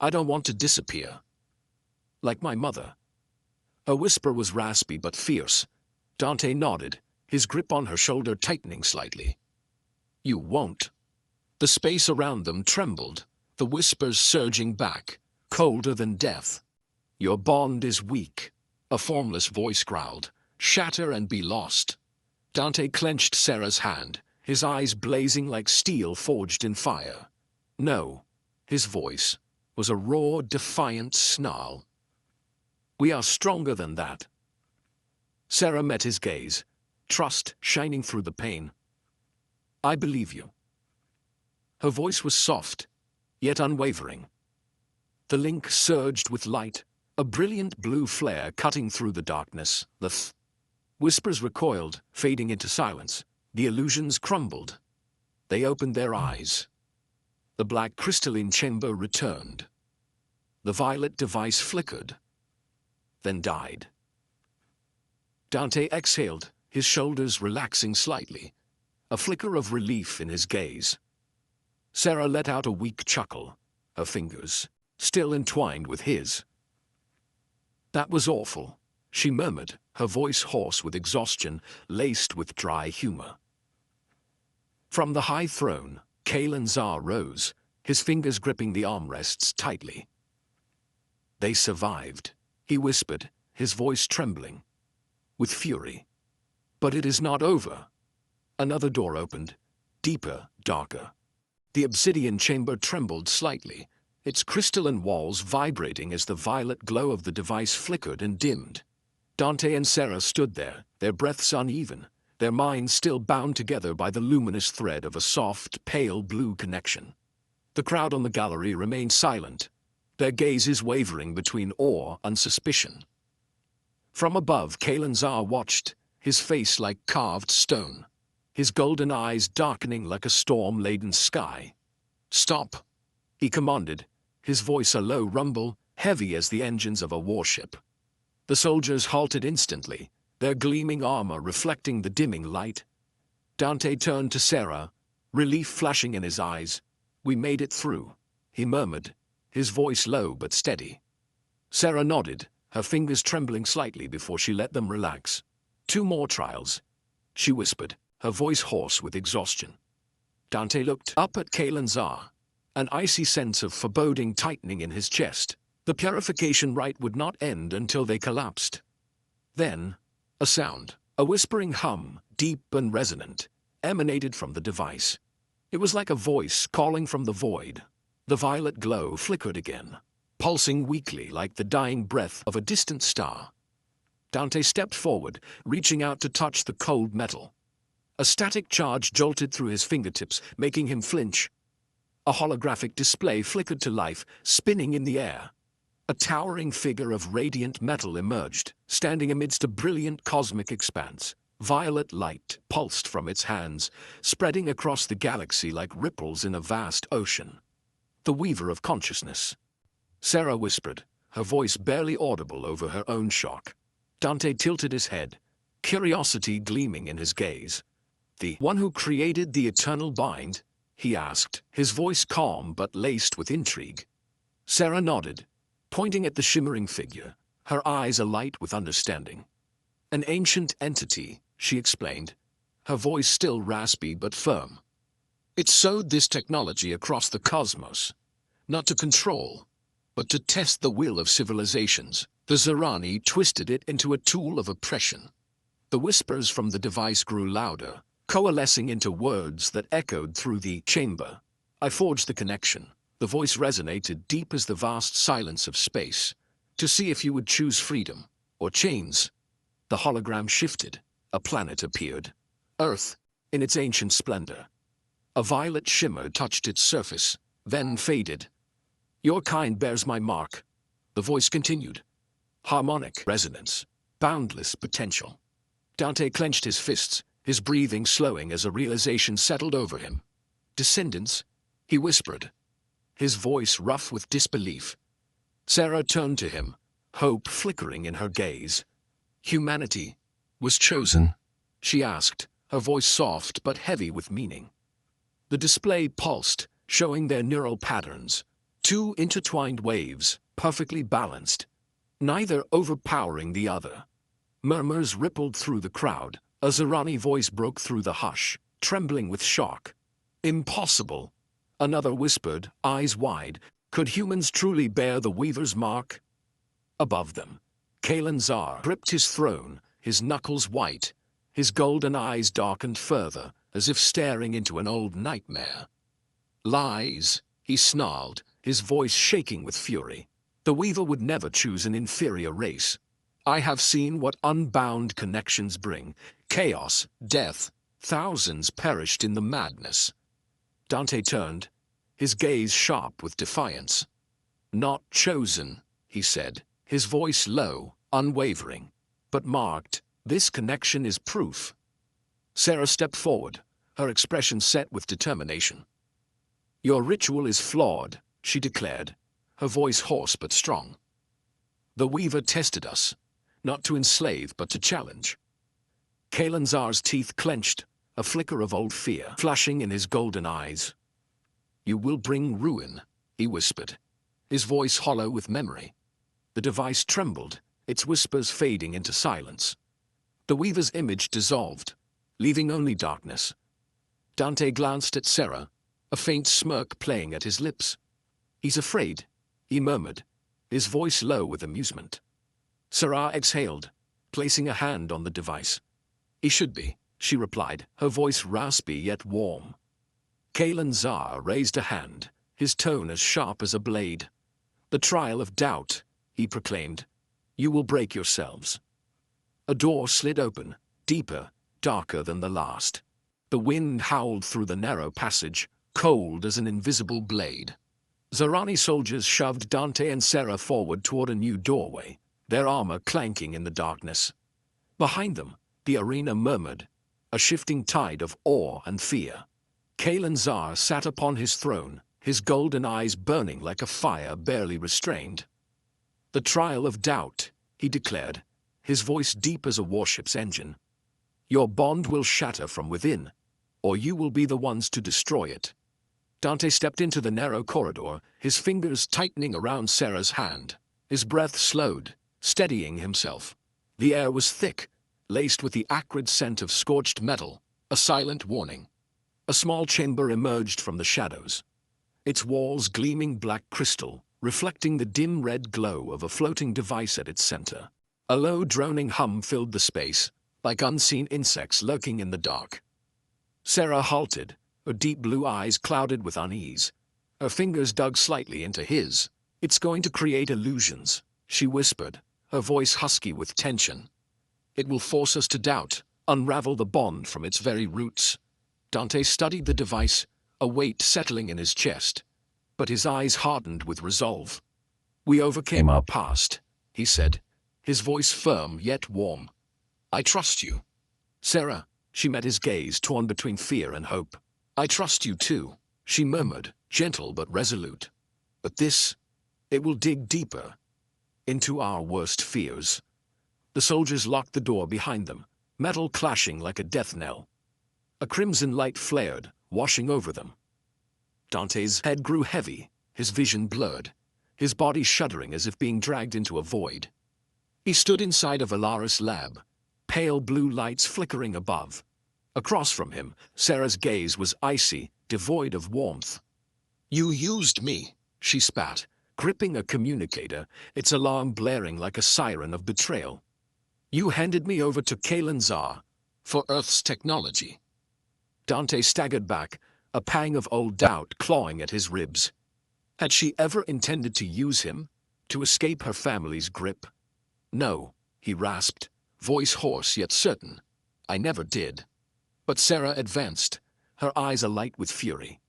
"I don't want to disappear. Like my mother." Her whisper was raspy but fierce. Dante nodded, his grip on her shoulder tightening slightly. "You won't." The space around them trembled, the whispers surging back, colder than death. "Your bond is weak," a formless voice growled. "Shatter and be lost." Dante clenched Sera's hand, his eyes blazing like steel forged in fire. "No." His voice was a raw, defiant snarl. "We are stronger than that." Sera met his gaze, trust shining through the pain. "I believe you." Her voice was soft, yet unwavering. The link surged with light, a brilliant blue flare cutting through the darkness. The whispers recoiled, fading into silence. The illusions crumbled. They opened their eyes. The black crystalline chamber returned. The violet device flickered, then died. Dante exhaled, his shoulders relaxing slightly, a flicker of relief in his gaze. Sera let out a weak chuckle, her fingers still entwined with his. "That was awful," she murmured, her voice hoarse with exhaustion, laced with dry humor. From the high throne, Kalanzar rose, his fingers gripping the armrests tightly. "They survived," he whispered, his voice trembling with fury. "But it is not over." Another door opened, deeper, darker. The obsidian chamber trembled slightly, its crystalline walls vibrating as the violet glow of the device flickered and dimmed. Dante and Sera stood there, their breaths uneven, their minds still bound together by the luminous thread of a soft, pale blue connection. The crowd on the gallery remained silent, their gazes wavering between awe and suspicion. From above, Kalanzar watched, his face like carved stone, his golden eyes darkening like a storm-laden sky. "Stop," he commanded, his voice a low rumble, heavy as the engines of a warship. The soldiers halted instantly, their gleaming armor reflecting the dimming light. Dante turned to Sera, relief flashing in his eyes. "We made it through," he murmured, his voice low but steady. Sera nodded, her fingers trembling slightly before she let them relax. "2 more trials," she whispered, her voice hoarse with exhaustion. Dante looked up at Kalanzar, an icy sense of foreboding tightening in his chest. The purification rite would not end until they collapsed. Then, a sound, a whispering hum, deep and resonant, emanated from the device. It was like a voice calling from the void. The violet glow flickered again, pulsing weakly like the dying breath of a distant star. Dante stepped forward, reaching out to touch the cold metal. A static charge jolted through his fingertips, making him flinch. A holographic display flickered to life, spinning in the air. A towering figure of radiant metal emerged, standing amidst a brilliant cosmic expanse. Violet light pulsed from its hands, spreading across the galaxy like ripples in a vast ocean. "The Weaver of Consciousness," Sera whispered, her voice barely audible over her own shock. Dante tilted his head, curiosity gleaming in his gaze. "The one who created the eternal bind?" he asked, his voice calm but laced with intrigue. Sera nodded, pointing at the shimmering figure, her eyes alight with understanding. "An ancient entity," she explained, her voice still raspy but firm. "It sowed this technology across the cosmos, not to control, but to test the will of civilizations. The Zorani twisted it into a tool of oppression." The whispers from the device grew louder, coalescing into words that echoed through the chamber. "I forged the connection." The voice resonated deep as the vast silence of space. "To see if you would choose freedom or chains." The hologram shifted. A planet appeared. Earth, in its ancient splendor. A violet shimmer touched its surface, then faded. "Your kind bears my mark," the voice continued. "Harmonic resonance, boundless potential." Dante clenched his fists, his breathing slowing as a realization settled over him. "Descendants," he whispered, his voice rough with disbelief. Sera turned to him, hope flickering in her gaze. "Humanity was chosen?" she asked, her voice soft but heavy with meaning. The display pulsed, showing their neural patterns. 2 intertwined waves, perfectly balanced, neither overpowering the other. Murmurs rippled through the crowd. A Zorani voice broke through the hush, trembling with shock. "Impossible," another whispered, eyes wide. Could humans truly bear the Weaver's mark? Above them, Kalanzar gripped his throne, his knuckles white, his golden eyes darkened further, as if staring into an old nightmare. "Lies," he snarled, his voice shaking with fury. "The Weaver would never choose an inferior race. I have seen what unbound connections bring. Chaos, death, thousands perished in the madness." Dante turned, his gaze sharp with defiance. "Not chosen," he said, his voice low, unwavering, "but marked. This connection is proof." Sera stepped forward, her expression set with determination. "Your ritual is flawed," she declared, her voice hoarse but strong. "The Weaver tested us, not to enslave but to challenge." Kalanzar's teeth clenched, a flicker of old fear flashing in his golden eyes. "You will bring ruin," he whispered, his voice hollow with memory. The device trembled, its whispers fading into silence. The Weaver's image dissolved, leaving only darkness. Dante glanced at Sera, a faint smirk playing at his lips. "He's afraid," he murmured, his voice low with amusement. Sera exhaled, placing a hand on the device. "He should be," she replied, her voice raspy yet warm. Kalen Zar raised a hand, his tone as sharp as a blade. "The trial of doubt," he proclaimed. "You will break yourselves." A door slid open, deeper, darker than the last. The wind howled through the narrow passage, cold as an invisible blade. Zorani soldiers shoved Dante and Sera forward toward a new doorway, their armor clanking in the darkness. Behind them, the arena murmured, a shifting tide of awe and fear. Kalen Zar sat upon his throne, his golden eyes burning like a fire barely restrained. "The trial of doubt," he declared, his voice deep as a warship's engine. "Your bond will shatter from within, or you will be the ones to destroy it." Dante stepped into the narrow corridor, his fingers tightening around Sera's hand. His breath slowed, steadying himself. The air was thick, laced with the acrid scent of scorched metal, a silent warning. A small chamber emerged from the shadows, its walls gleaming black crystal, reflecting the dim red glow of a floating device at its center. A low droning hum filled the space, like unseen insects lurking in the dark. Sera halted, her deep blue eyes clouded with unease. Her fingers dug slightly into his. "It's going to create illusions," she whispered, her voice husky with tension. "It will force us to doubt, unravel the bond from its very roots." Dante studied the device, a weight settling in his chest, but his eyes hardened with resolve. "We overcame our past," he said, his voice firm yet warm. "I trust you." "Sera," she met his gaze torn between fear and hope. "I trust you too," she murmured, gentle but resolute. "But this, it will dig deeper, into our worst fears." The soldiers locked the door behind them, metal clashing like a death knell. A crimson light flared, washing over them. Dante's head grew heavy, his vision blurred, his body shuddering as if being dragged into a void. He stood inside a Velaris lab, pale blue lights flickering above. Across from him, Sera's gaze was icy, devoid of warmth. "You used me," she spat, gripping a communicator, its alarm blaring like a siren of betrayal. "You handed me over to Kalen Zar, for Earth's technology." Dante staggered back, a pang of old doubt clawing at his ribs. Had she ever intended to use him, to escape her family's grip? "No," he rasped, voice hoarse yet certain. "I never did." But Sera advanced, her eyes alight with fury.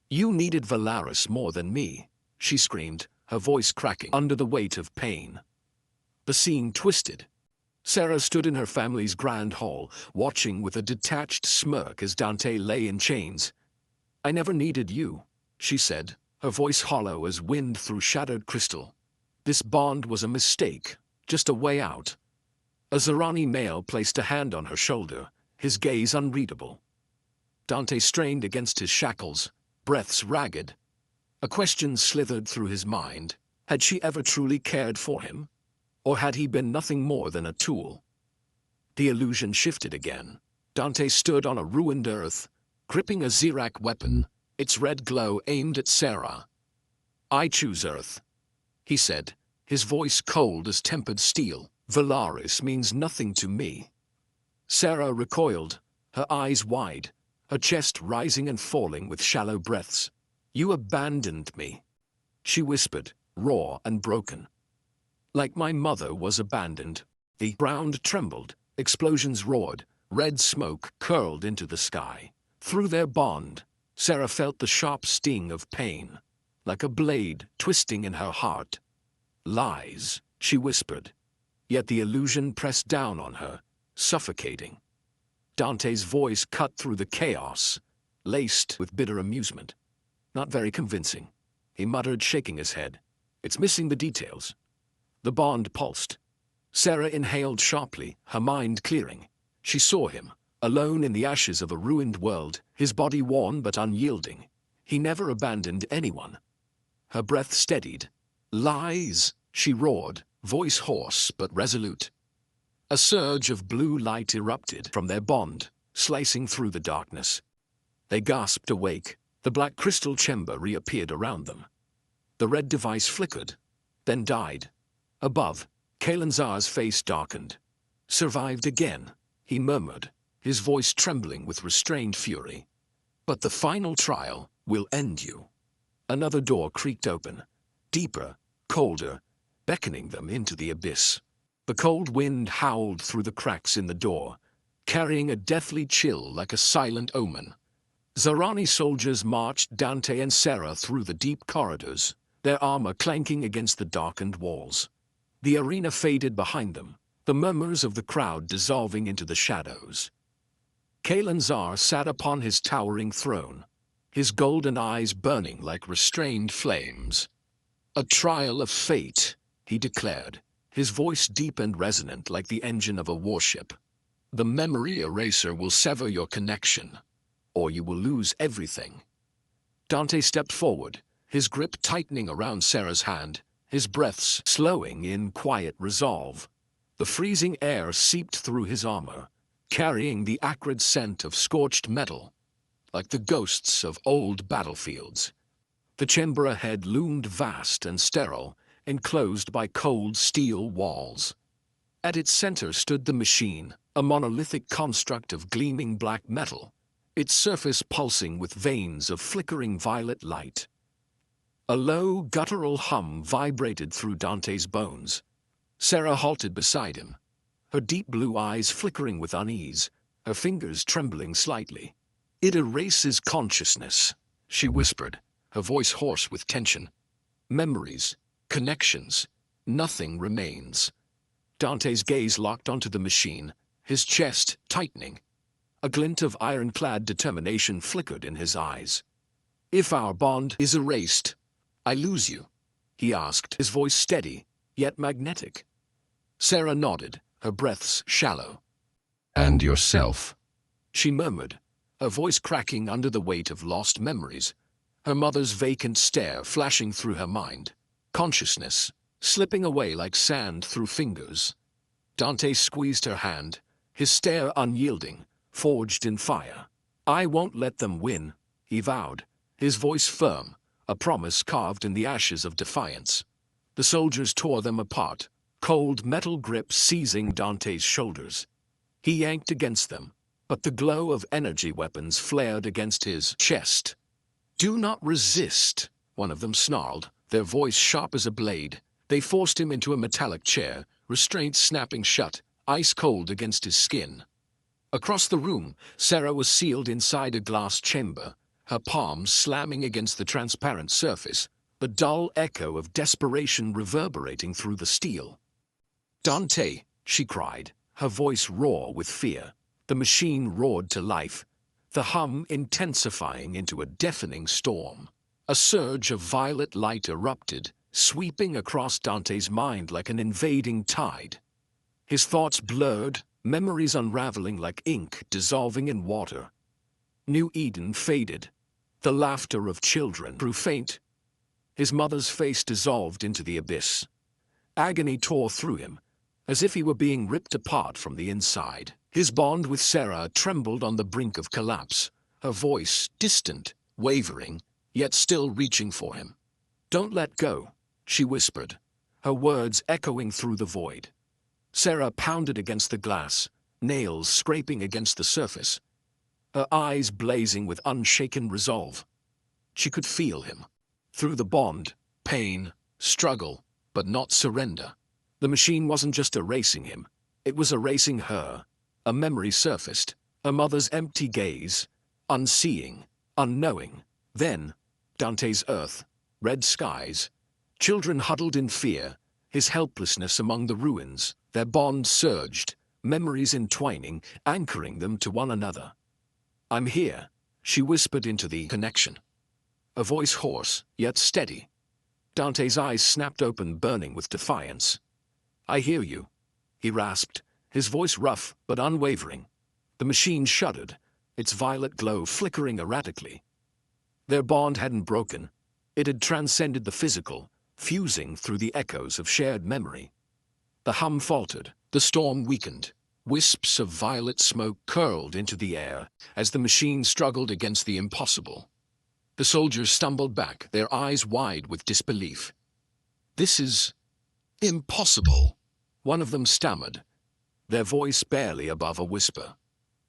"You needed Velaris more than me," she screamed, her voice cracking under the weight of pain. The scene twisted. Sera stood in her family's grand hall, watching with a detached smirk as Dante lay in chains. "I never needed you," she said, her voice hollow as wind through shattered crystal. "This bond was a mistake, just a way out." A Zorani male placed a hand on her shoulder, his gaze unreadable. Dante strained against his shackles, breaths ragged. A question slithered through his mind. Had she ever truly cared for him? Or had he been nothing more than a tool? The illusion shifted again. Dante stood on a ruined earth, gripping a Zirak weapon, its red glow aimed at Sera. "I choose Earth," he said, his voice cold as tempered steel. "Velaris means nothing to me." Sera recoiled, her eyes wide, her chest rising and falling with shallow breaths. "You abandoned me," she whispered, raw and broken. "Like my mother was abandoned." The ground trembled, explosions roared, red smoke curled into the sky. Through their bond, Sera felt the sharp sting of pain, like a blade twisting in her heart. "Lies," she whispered. Yet the illusion pressed down on her, suffocating. Dante's voice cut through the chaos, laced with bitter amusement. "Not very convincing," he muttered, shaking his head. "It's missing the details." The bond pulsed. Sera inhaled sharply, her mind clearing. She saw him, alone in the ashes of a ruined world, his body worn but unyielding. He never abandoned anyone. Her breath steadied. "Lies!" she roared, voice hoarse but resolute. A surge of blue light erupted from their bond, slicing through the darkness. They gasped awake. The black crystal chamber reappeared around them. The red device flickered, then died. Above, Kalanzar's face darkened. "Survived again," he murmured, his voice trembling with restrained fury. "But the final trial will end you." Another door creaked open, deeper, colder, beckoning them into the abyss. The cold wind howled through the cracks in the door, carrying a deathly chill like a silent omen. Zorani soldiers marched Dante and Sera through the deep corridors, their armor clanking against the darkened walls. The arena faded behind them, the murmurs of the crowd dissolving into the shadows. Kalanzar sat upon his towering throne, his golden eyes burning like restrained flames. "A trial of fate," he declared, his voice deep and resonant like the engine of a warship. "The memory eraser will sever your connection, or you will lose everything." Dante stepped forward, his grip tightening around Sera's hand, his breaths slowing in quiet resolve. The freezing air seeped through his armor, carrying the acrid scent of scorched metal, like the ghosts of old battlefields. The chamber ahead loomed vast and sterile, enclosed by cold steel walls. At its center stood the machine, a monolithic construct of gleaming black metal, its surface pulsing with veins of flickering violet light. A low, guttural hum vibrated through Dante's bones. Sera halted beside him, her deep blue eyes flickering with unease, her fingers trembling slightly. "It erases consciousness," she whispered, her voice hoarse with tension. "Memories, connections, nothing remains." Dante's gaze locked onto the machine, his chest tightening. A glint of ironclad determination flickered in his eyes. "If our bond is erased, I lose you?" he asked, his voice steady, yet magnetic. Sera nodded, her breaths shallow. "And yourself," she murmured, her voice cracking under the weight of lost memories, her mother's vacant stare flashing through her mind, consciousness slipping away like sand through fingers. Dante squeezed her hand, his stare unyielding, forged in fire. "I won't let them win," he vowed, his voice firm, a promise carved in the ashes of defiance. The soldiers tore them apart, cold metal grip seizing Dante's shoulders. He yanked against them, but the glow of energy weapons flared against his chest. "Do not resist," one of them snarled, their voice sharp as a blade. They forced him into a metallic chair, restraint snapping shut, ice cold against his skin. Across the room, Sera was sealed inside a glass chamber, her palms slamming against the transparent surface, the dull echo of desperation reverberating through the steel. "Dante," she cried, her voice raw with fear. The machine roared to life, the hum intensifying into a deafening storm. A surge of violet light erupted, sweeping across Dante's mind like an invading tide. His thoughts blurred, memories unraveling like ink dissolving in water. New Eden faded. The laughter of children grew faint. His mother's face dissolved into the abyss. Agony tore through him, as if he were being ripped apart from the inside. His bond with Sera trembled on the brink of collapse, her voice distant, wavering, yet still reaching for him. "Don't let go," she whispered, her words echoing through the void. Sera pounded against the glass, nails scraping against the surface, her eyes blazing with unshaken resolve. She could feel him. Through the bond, pain, struggle, but not surrender. The machine wasn't just erasing him, it was erasing her. A memory surfaced, her mother's empty gaze, unseeing, unknowing. Then, Dante's earth, red skies, children huddled in fear, his helplessness among the ruins, their bond surged, memories entwining, anchoring them to one another. "I'm here," she whispered into the connection, a voice hoarse, yet steady. Dante's eyes snapped open, burning with defiance. "I hear you," he rasped, his voice rough but unwavering. The machine shuddered, its violet glow flickering erratically. Their bond hadn't broken. It had transcended the physical, fusing through the echoes of shared memory. The hum faltered, the storm weakened. Wisps of violet smoke curled into the air as the machine struggled against the impossible. The soldiers stumbled back, their eyes wide with disbelief. "This is impossible," one of them stammered, their voice barely above a whisper.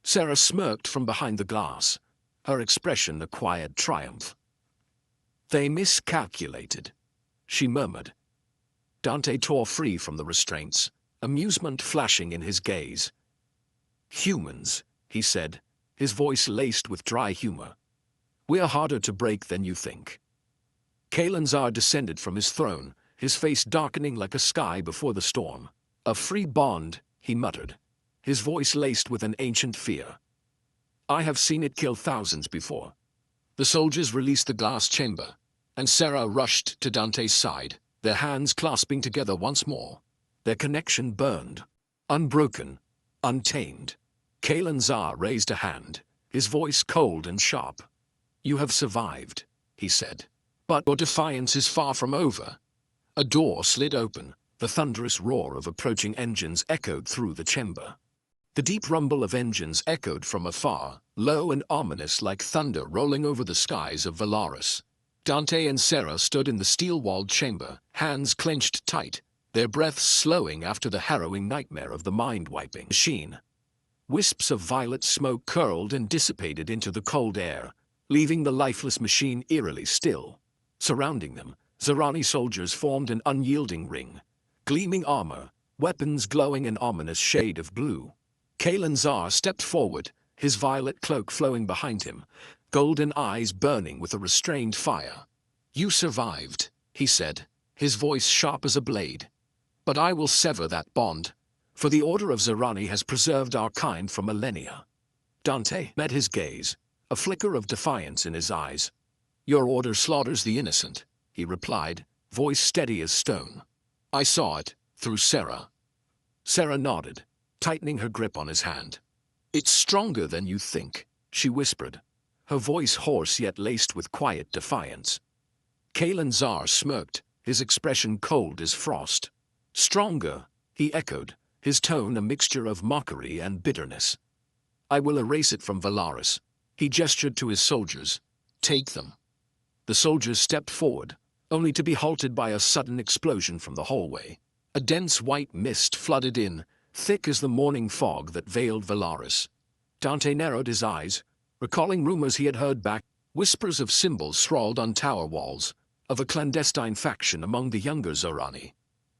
Sera smirked from behind the glass, her expression a quiet triumph. "They miscalculated," she murmured. Dante tore free from the restraints, amusement flashing in his gaze. "Humans," he said, his voice laced with dry humor. "We're harder to break than you think." Kalanzar descended from his throne, his face darkening like a sky before the storm. "A free bond," he muttered, his voice laced with an ancient fear. "I have seen it kill thousands before." The soldiers released the glass chamber, and Sera rushed to Dante's side, their hands clasping together once more. Their connection burned, unbroken, untamed. Kalanzar raised a hand, his voice cold and sharp. "You have survived," he said. "But your defiance is far from over." A door slid open, the thunderous roar of approaching engines echoed through the chamber. The deep rumble of engines echoed from afar, low and ominous like thunder rolling over the skies of Velaris. Dante and Sera stood in the steel-walled chamber, hands clenched tight, their breaths slowing after the harrowing nightmare of the mind-wiping machine. Wisps of violet smoke curled and dissipated into the cold air, leaving the lifeless machine eerily still. Surrounding them, Zorani soldiers formed an unyielding ring, gleaming armor, weapons glowing an ominous shade of blue. Kalanzar stepped forward, his violet cloak flowing behind him, golden eyes burning with a restrained fire. "You survived," he said, his voice sharp as a blade. "But I will sever that bond, for the Order of Zorani has preserved our kind for millennia." Dante met his gaze, a flicker of defiance in his eyes. "Your order slaughters the innocent," he replied, voice steady as stone. "I saw it, through Sera." Sera nodded, tightening her grip on his hand. "It's stronger than you think," she whispered, her voice hoarse yet laced with quiet defiance. Kalanzar smirked, his expression cold as frost. "Stronger," he echoed, his tone a mixture of mockery and bitterness. "I will erase it from Velaris." He gestured to his soldiers. "Take them." The soldiers stepped forward, only to be halted by a sudden explosion from the hallway. A dense white mist flooded in, thick as the morning fog that veiled Velaris. Dante narrowed his eyes, recalling rumors he had heard back, whispers of symbols scrawled on tower walls, of a clandestine faction among the younger Zorani.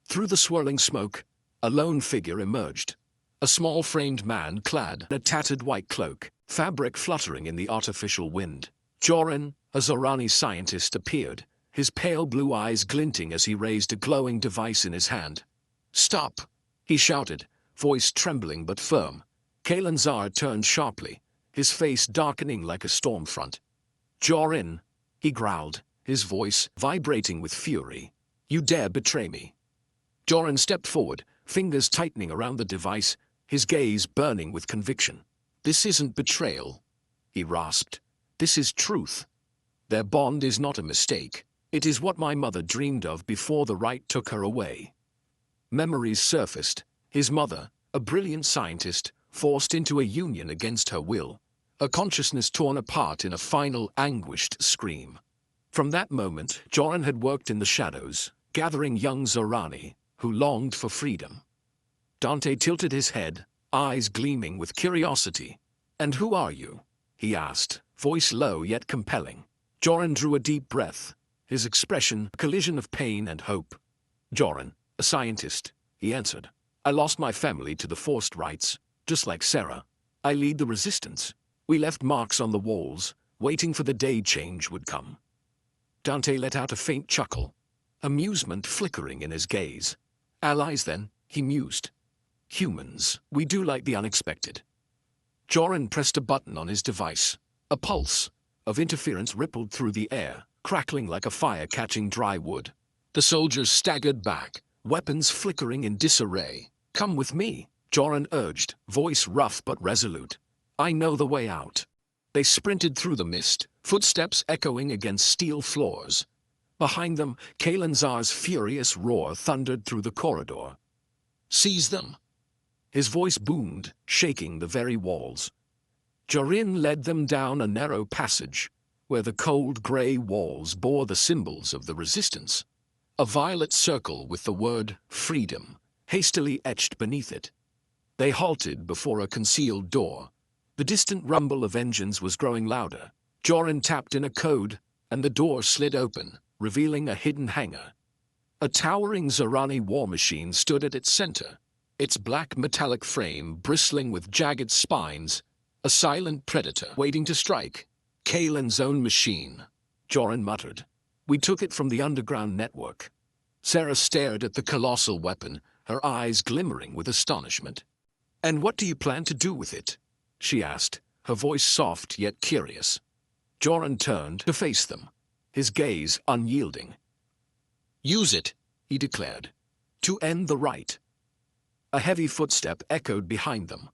Through the swirling smoke, a lone figure emerged. A small-framed man clad in a tattered white cloak, fabric fluttering in the artificial wind. Jorin, a Zorani scientist, appeared, his pale blue eyes glinting as he raised a glowing device in his hand. "Stop!" he shouted, voice trembling but firm. Kalanzar turned sharply, his face darkening like a storm front. "Jorin," he growled, his voice vibrating with fury. "You dare betray me?" Jorin stepped forward, fingers tightening around the device, his gaze burning with conviction. "This isn't betrayal," he rasped. "This is truth. Their bond is not a mistake. It is what my mother dreamed of before the right took her away." Memories surfaced, his mother, a brilliant scientist, forced into a union against her will, her consciousness torn apart in a final, anguished scream. From that moment, Jorin had worked in the shadows, gathering young Zorani, who longed for freedom. Dante tilted his head, eyes gleaming with curiosity. "And who are you?" he asked, voice low yet compelling. Jorin drew a deep breath, his expression a collision of pain and hope. "Jorin, a scientist," he answered. "I lost my family to the forced rites, just like Sera. I lead the resistance. We left marks on the walls, waiting for the day change would come." Dante let out a faint chuckle, amusement flickering in his gaze. "Allies, then," he mused. "Humans, we do like the unexpected." Jorin pressed a button on his device. A pulse of interference rippled through the air, crackling like a fire catching dry wood. The soldiers staggered back, weapons flickering in disarray. "Come with me," Jorin urged, voice rough but resolute. "I know the way out." They sprinted through the mist, footsteps echoing against steel floors. Behind them, Kalanzar's furious roar thundered through the corridor. Seize them! His voice boomed, shaking the very walls. Jorin led them down a narrow passage, where the cold grey walls bore the symbols of the resistance. A violet circle with the word freedom hastily etched beneath it. They halted before a concealed door. The distant rumble of engines was growing louder. Jorin tapped in a code, and the door slid open, revealing a hidden hangar. A towering Zorani war machine stood at its center, its black metallic frame bristling with jagged spines, a silent predator waiting to strike. Kalen's own machine, Jorin muttered. We took it from the underground network. Sera stared at the colossal weapon, her eyes glimmering with astonishment. And what do you plan to do with it? She asked, her voice soft yet curious. Jorin turned to face them, his gaze unyielding. Use it, he declared, to end the right. A heavy footstep echoed behind them.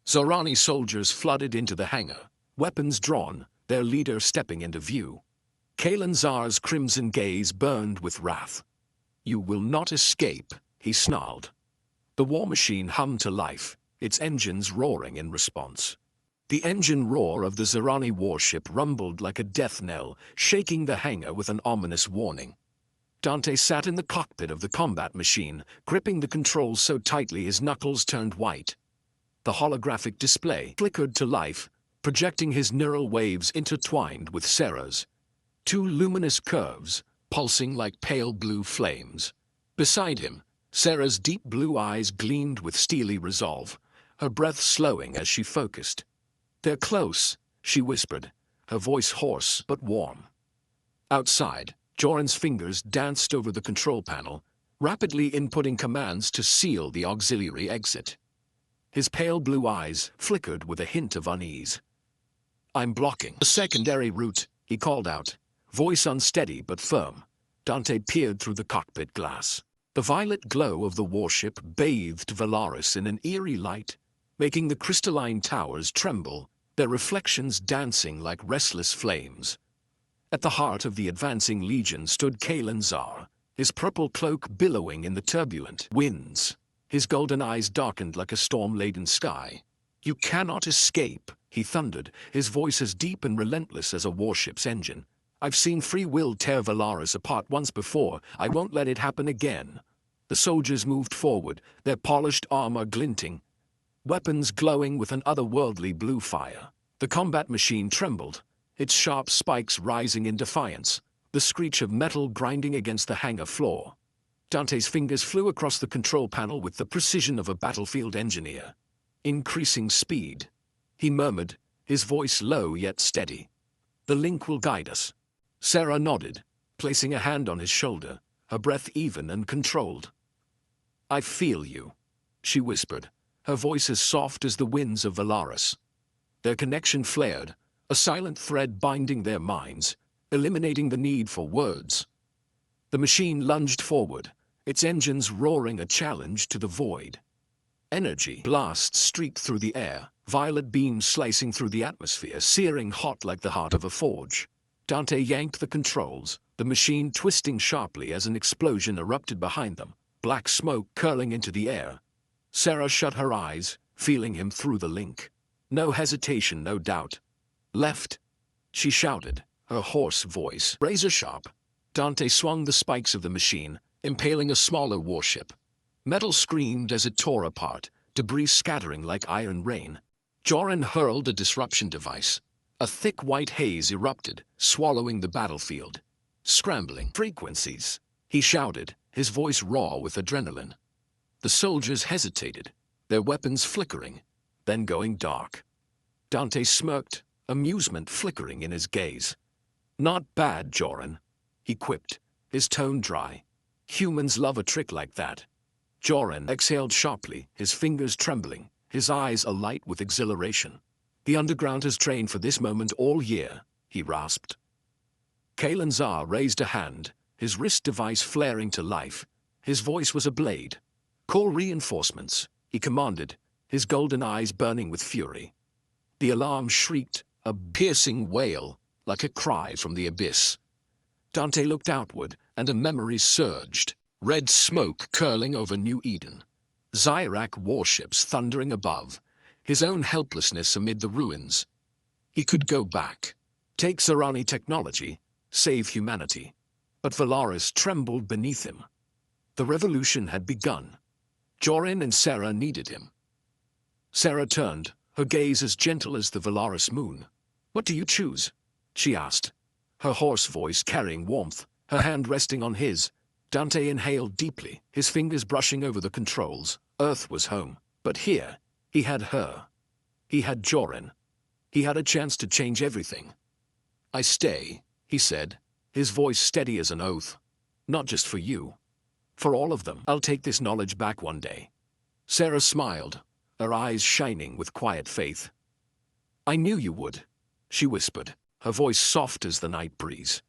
Zorani soldiers flooded into the hangar, weapons drawn, their leader stepping into view. Kalen's crimson gaze burned with wrath. You will not escape, he snarled. The war machine hummed to life, its engines roaring in response. The engine roar of the Zorani warship rumbled like a death knell, shaking the hangar with an ominous warning. Dante sat in the cockpit of the combat machine, gripping the controls so tightly his knuckles turned white. The holographic display flickered to life, projecting his neural waves intertwined with Sera's. Two luminous curves, pulsing like pale blue flames. Beside him, Sera's deep blue eyes gleamed with steely resolve, her breath slowing as she focused. They're close, she whispered, her voice hoarse but warm. Outside, Jorin's fingers danced over the control panel, rapidly inputting commands to seal the auxiliary exit. His pale blue eyes flickered with a hint of unease. I'm blocking the secondary route, he called out, voice unsteady but firm. Dante peered through the cockpit glass. The violet glow of the warship bathed Velaris in an eerie light, making the crystalline towers tremble, their reflections dancing like restless flames. At the heart of the advancing legion stood Kalen, his purple cloak billowing in the turbulent winds. His golden eyes darkened like a storm-laden sky. You cannot escape, he thundered, his voice as deep and relentless as a warship's engine. I've seen free will tear Velaris apart once before. I won't let it happen again. The soldiers moved forward, their polished armor glinting, weapons glowing with an otherworldly blue fire. The combat machine trembled, its sharp spikes rising in defiance, the screech of metal grinding against the hangar floor. Dante's fingers flew across the control panel with the precision of a battlefield engineer. Increasing speed, he murmured, his voice low yet steady. The link will guide us. Sera nodded, placing a hand on his shoulder, her breath even and controlled. I feel you, she whispered, her voice as soft as the winds of Velaris. Their connection flared, a silent thread binding their minds, eliminating the need for words. The machine lunged forward, its engines roaring a challenge to the void. Energy blasts streaked through the air, violet beams slicing through the atmosphere, searing hot like the heart of a forge. Dante yanked the controls, the machine twisting sharply as an explosion erupted behind them, black smoke curling into the air. Sera shut her eyes, feeling him through the link. No hesitation, no doubt. Left, she shouted, her hoarse voice razor-sharp. Dante swung the spikes of the machine, impaling a smaller warship. Metal screamed as it tore apart, debris scattering like iron rain. Jorin hurled a disruption device. A thick white haze erupted, swallowing the battlefield. Scrambling frequencies, he shouted, his voice raw with adrenaline. The soldiers hesitated, their weapons flickering, then going dark. Dante smirked, amusement flickering in his gaze. Not bad, Jorin, he quipped, his tone dry. Humans love a trick like that. Jorin exhaled sharply, his fingers trembling, his eyes alight with exhilaration. The underground has trained for this moment all year, he rasped. Kalen raised a hand, his wrist device flaring to life. His voice was a blade. Call reinforcements, he commanded, his golden eyes burning with fury. The alarm shrieked, a piercing wail, like a cry from the abyss. Dante looked outward, and a memory surged, red smoke curling over New Eden. Zyrak warships thundering above, his own helplessness amid the ruins. He could go back, take Zorani technology, save humanity. But Velaris trembled beneath him. The revolution had begun. Jorin and Sera needed him. Sera turned, her gaze as gentle as the Velaris moon. "What do you choose?" she asked, her hoarse voice carrying warmth, her hand resting on his. Dante inhaled deeply, his fingers brushing over the controls. Earth was home, but here, he had her. He had Jorin. He had a chance to change everything. "I stay," he said, his voice steady as an oath. "Not just for you. For all of them. I'll take this knowledge back one day." Sera smiled, her eyes shining with quiet faith. "I knew you would," she whispered, her voice soft as the night breeze.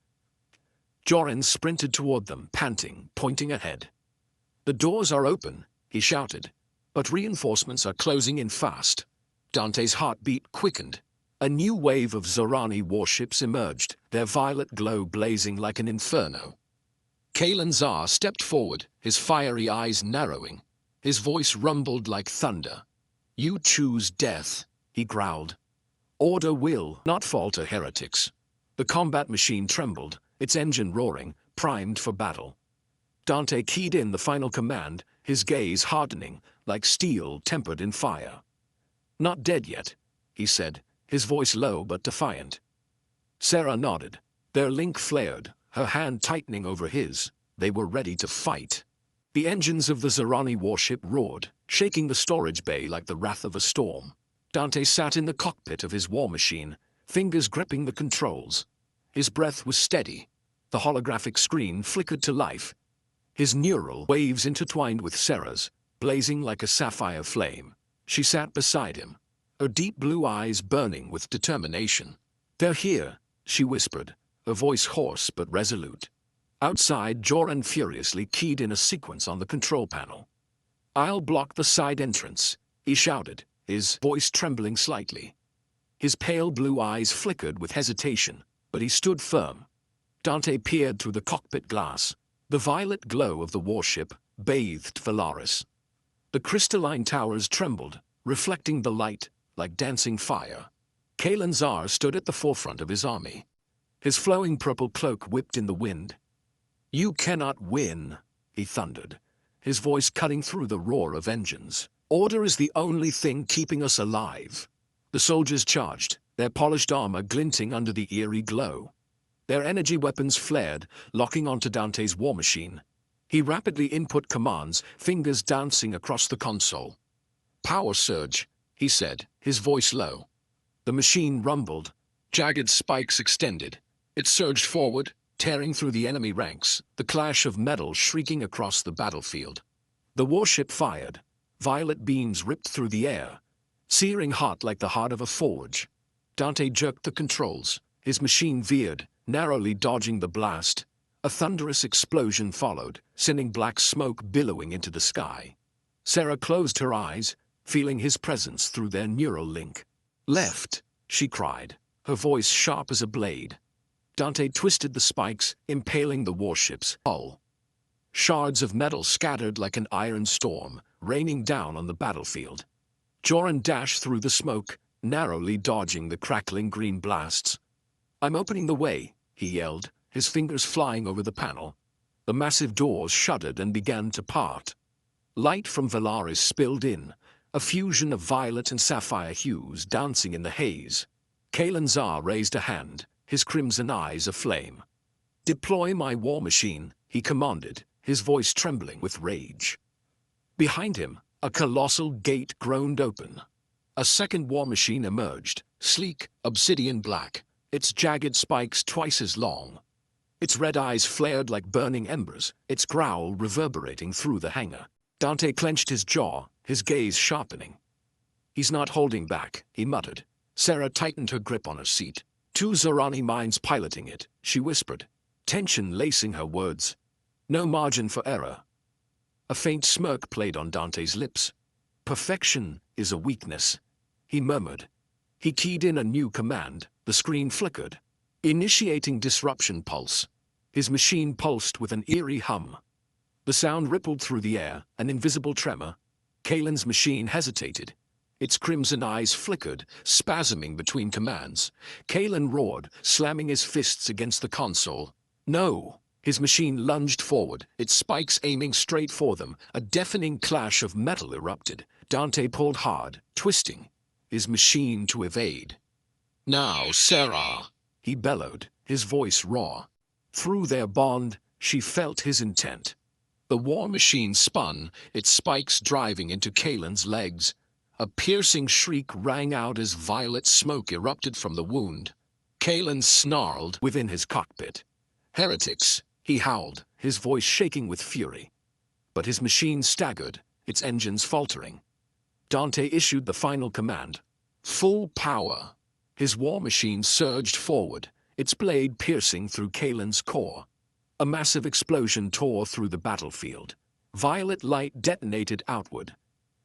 Jorin sprinted toward them, panting, pointing ahead. "The doors are open," he shouted, "but reinforcements are closing in fast." Dante's heartbeat quickened. A new wave of Zorani warships emerged, their violet glow blazing like an inferno. Kalan stepped forward, his fiery eyes narrowing. His voice rumbled like thunder. "You choose death," he growled. "Order will not fall to heretics." The combat machine trembled, its engine roaring, primed for battle. Dante keyed in the final command, his gaze hardening, like steel tempered in fire. "Not dead yet," he said, his voice low but defiant. Sera nodded. Their link flared, her hand tightening over his. They were ready to fight. The engines of the Zorani warship roared, shaking the storage bay like the wrath of a storm. Dante sat in the cockpit of his war machine, fingers gripping the controls. His breath was steady. The holographic screen flickered to life. His neural waves intertwined with Sera's, blazing like a sapphire flame. She sat beside him, her deep blue eyes burning with determination. "They're here," she whispered, her voice hoarse but resolute. Outside, Jorin furiously keyed in a sequence on the control panel. "I'll block the side entrance," he shouted, his voice trembling slightly. His pale blue eyes flickered with hesitation, but he stood firm. Dante peered through the cockpit glass. The violet glow of the warship bathed Velaris. The crystalline towers trembled, reflecting the light like dancing fire. Kalan stood at the forefront of his army. His flowing purple cloak whipped in the wind. "You cannot win," he thundered, his voice cutting through the roar of engines. "Order is the only thing keeping us alive." The soldiers charged, their polished armor glinting under the eerie glow. Their energy weapons flared, locking onto Dante's war machine. He rapidly input commands, fingers dancing across the console. "Power surge," he said, his voice low. The machine rumbled. Jagged spikes extended. It surged forward, tearing through the enemy ranks, the clash of metal shrieking across the battlefield. The warship fired. Violet beams ripped through the air, searing hot like the heart of a forge. Dante jerked the controls. His machine veered, narrowly dodging the blast. A thunderous explosion followed, sending black smoke billowing into the sky. Sera closed her eyes, feeling his presence through their neural link. "Left," she cried, her voice sharp as a blade. Dante twisted the spikes, impaling the warship's hull. Shards of metal scattered like an iron storm, raining down on the battlefield. Jorin dashed through the smoke, narrowly dodging the crackling green blasts. "I'm opening the way," he yelled, his fingers flying over the panel. The massive doors shuddered and began to part. Light from Velaris spilled in, a fusion of violet and sapphire hues dancing in the haze. Kalan raised a hand, his crimson eyes aflame. "Deploy my war machine," he commanded, his voice trembling with rage. Behind him, a colossal gate groaned open. A second war machine emerged, sleek, obsidian black, its jagged spikes twice as long. Its red eyes flared like burning embers, its growl reverberating through the hangar. Dante clenched his jaw, his gaze sharpening. "He's not holding back," he muttered. Sera tightened her grip on her seat. "Two Zorani minds piloting it," she whispered, tension lacing her words. "No margin for error." A faint smirk played on Dante's lips. "Perfection is a weakness," he murmured. He keyed in a new command. The screen flickered. Initiating disruption pulse. His machine pulsed with an eerie hum. The sound rippled through the air, an invisible tremor. Kalen's machine hesitated. Its crimson eyes flickered, spasming between commands. Kalen roared, slamming his fists against the console. No! His machine lunged forward, its spikes aiming straight for them. A deafening clash of metal erupted. Dante pulled hard, twisting his machine to evade. "Now, Sera!" he bellowed, his voice raw. Through their bond, she felt his intent. The war machine spun, its spikes driving into Kalen's legs. A piercing shriek rang out as violet smoke erupted from the wound. Kalen snarled within his cockpit. "Heretics!" he howled, his voice shaking with fury. But his machine staggered, its engines faltering. Dante issued the final command. Full power. His war machine surged forward, its blade piercing through Kalen's core. A massive explosion tore through the battlefield. Violet light detonated outward,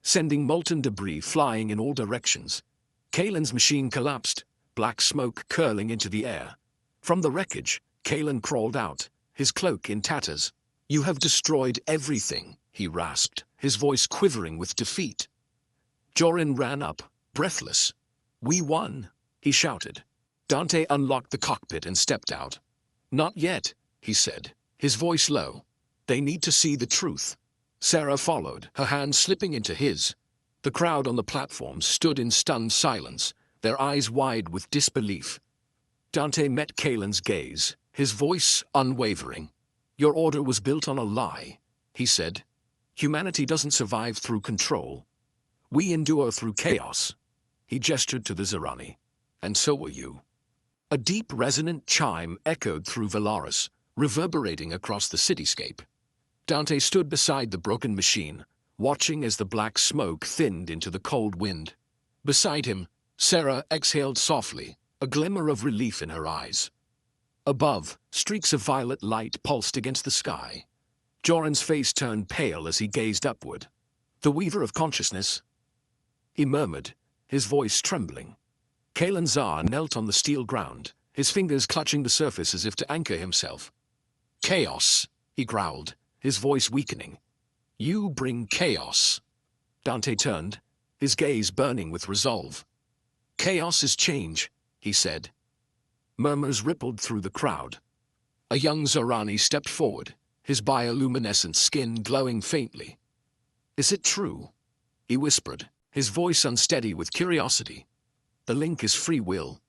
sending molten debris flying in all directions. Kalen's machine collapsed, black smoke curling into the air. From the wreckage, Kalen crawled out, his cloak in tatters. "You have destroyed everything," he rasped, his voice quivering with defeat. Jorin ran up, breathless. "We won," he shouted. Dante unlocked the cockpit and stepped out. "Not yet," he said, his voice low. "They need to see the truth." Sera followed, her hand slipping into his. The crowd on the platform stood in stunned silence, their eyes wide with disbelief. Dante met Kalen's gaze, his voice unwavering. "Your order was built on a lie," he said. "Humanity doesn't survive through control. We endure through chaos." He gestured to the Zorani. "And so will you." A deep, resonant chime echoed through Velaris, reverberating across the cityscape. Dante stood beside the broken machine, watching as the black smoke thinned into the cold wind. Beside him, Sera exhaled softly, a glimmer of relief in her eyes. Above, streaks of violet light pulsed against the sky. Jorin's face turned pale as he gazed upward. "The Weaver of Consciousness?" he murmured, his voice trembling. Kalen Zar knelt on the steel ground, his fingers clutching the surface as if to anchor himself. "Chaos," he growled, his voice weakening. "You bring chaos." Dante turned, his gaze burning with resolve. "Chaos is change," he said. Murmurs rippled through the crowd. A young Zorani stepped forward, his bioluminescent skin glowing faintly. "Is it true?" he whispered, his voice unsteady with curiosity. "The link is free will."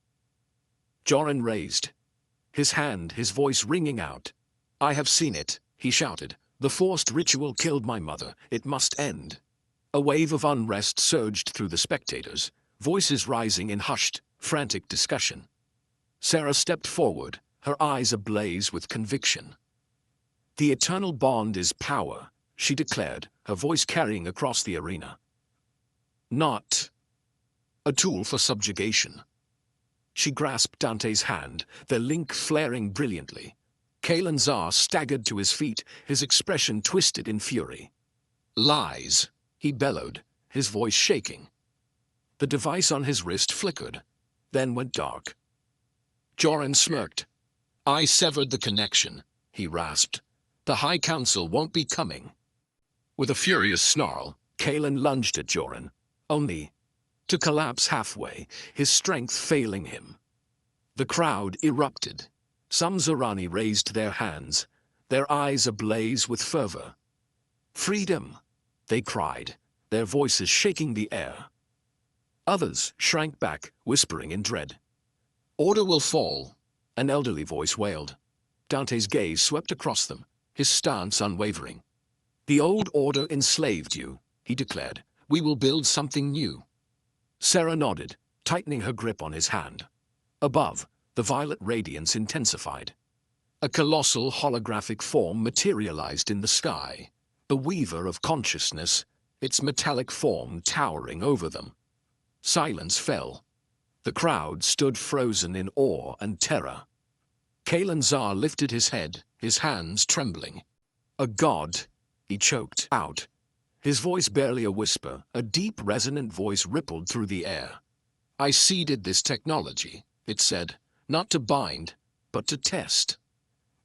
Jorin raised his hand, his voice ringing out. "I have seen it," he shouted. "The forced ritual killed my mother. It must end." A wave of unrest surged through the spectators, voices rising in hushed, frantic discussion. Sera stepped forward, her eyes ablaze with conviction. "The eternal bond is power," she declared, her voice carrying across the arena. "Not a tool for subjugation." She grasped Dante's hand, their link flaring brilliantly. Kalen Zar staggered to his feet, his expression twisted in fury. "Lies," he bellowed, his voice shaking. The device on his wrist flickered, then went dark. Jorin smirked. "I severed the connection," he rasped. "The High Council won't be coming." With a furious snarl, Kalen lunged at Jorin, only to collapse halfway, his strength failing him. The crowd erupted. Some Zorani raised their hands, their eyes ablaze with fervor. "Freedom!" they cried, their voices shaking the air. Others shrank back, whispering in dread. "Order will fall," an elderly voice wailed. Dante's gaze swept across them, his stance unwavering. "The old order enslaved you," he declared. "We will build something new." Sera nodded, tightening her grip on his hand. Above, the violet radiance intensified. A colossal holographic form materialized in the sky, the Weaver of Consciousness, its metallic form towering over them. Silence fell. The crowd stood frozen in awe and terror. Kalen Zar lifted his head, his hands trembling. "A god," he choked out. His voice barely a whisper, a deep resonant voice rippled through the air. "I seeded this technology," it said, "not to bind, but to test."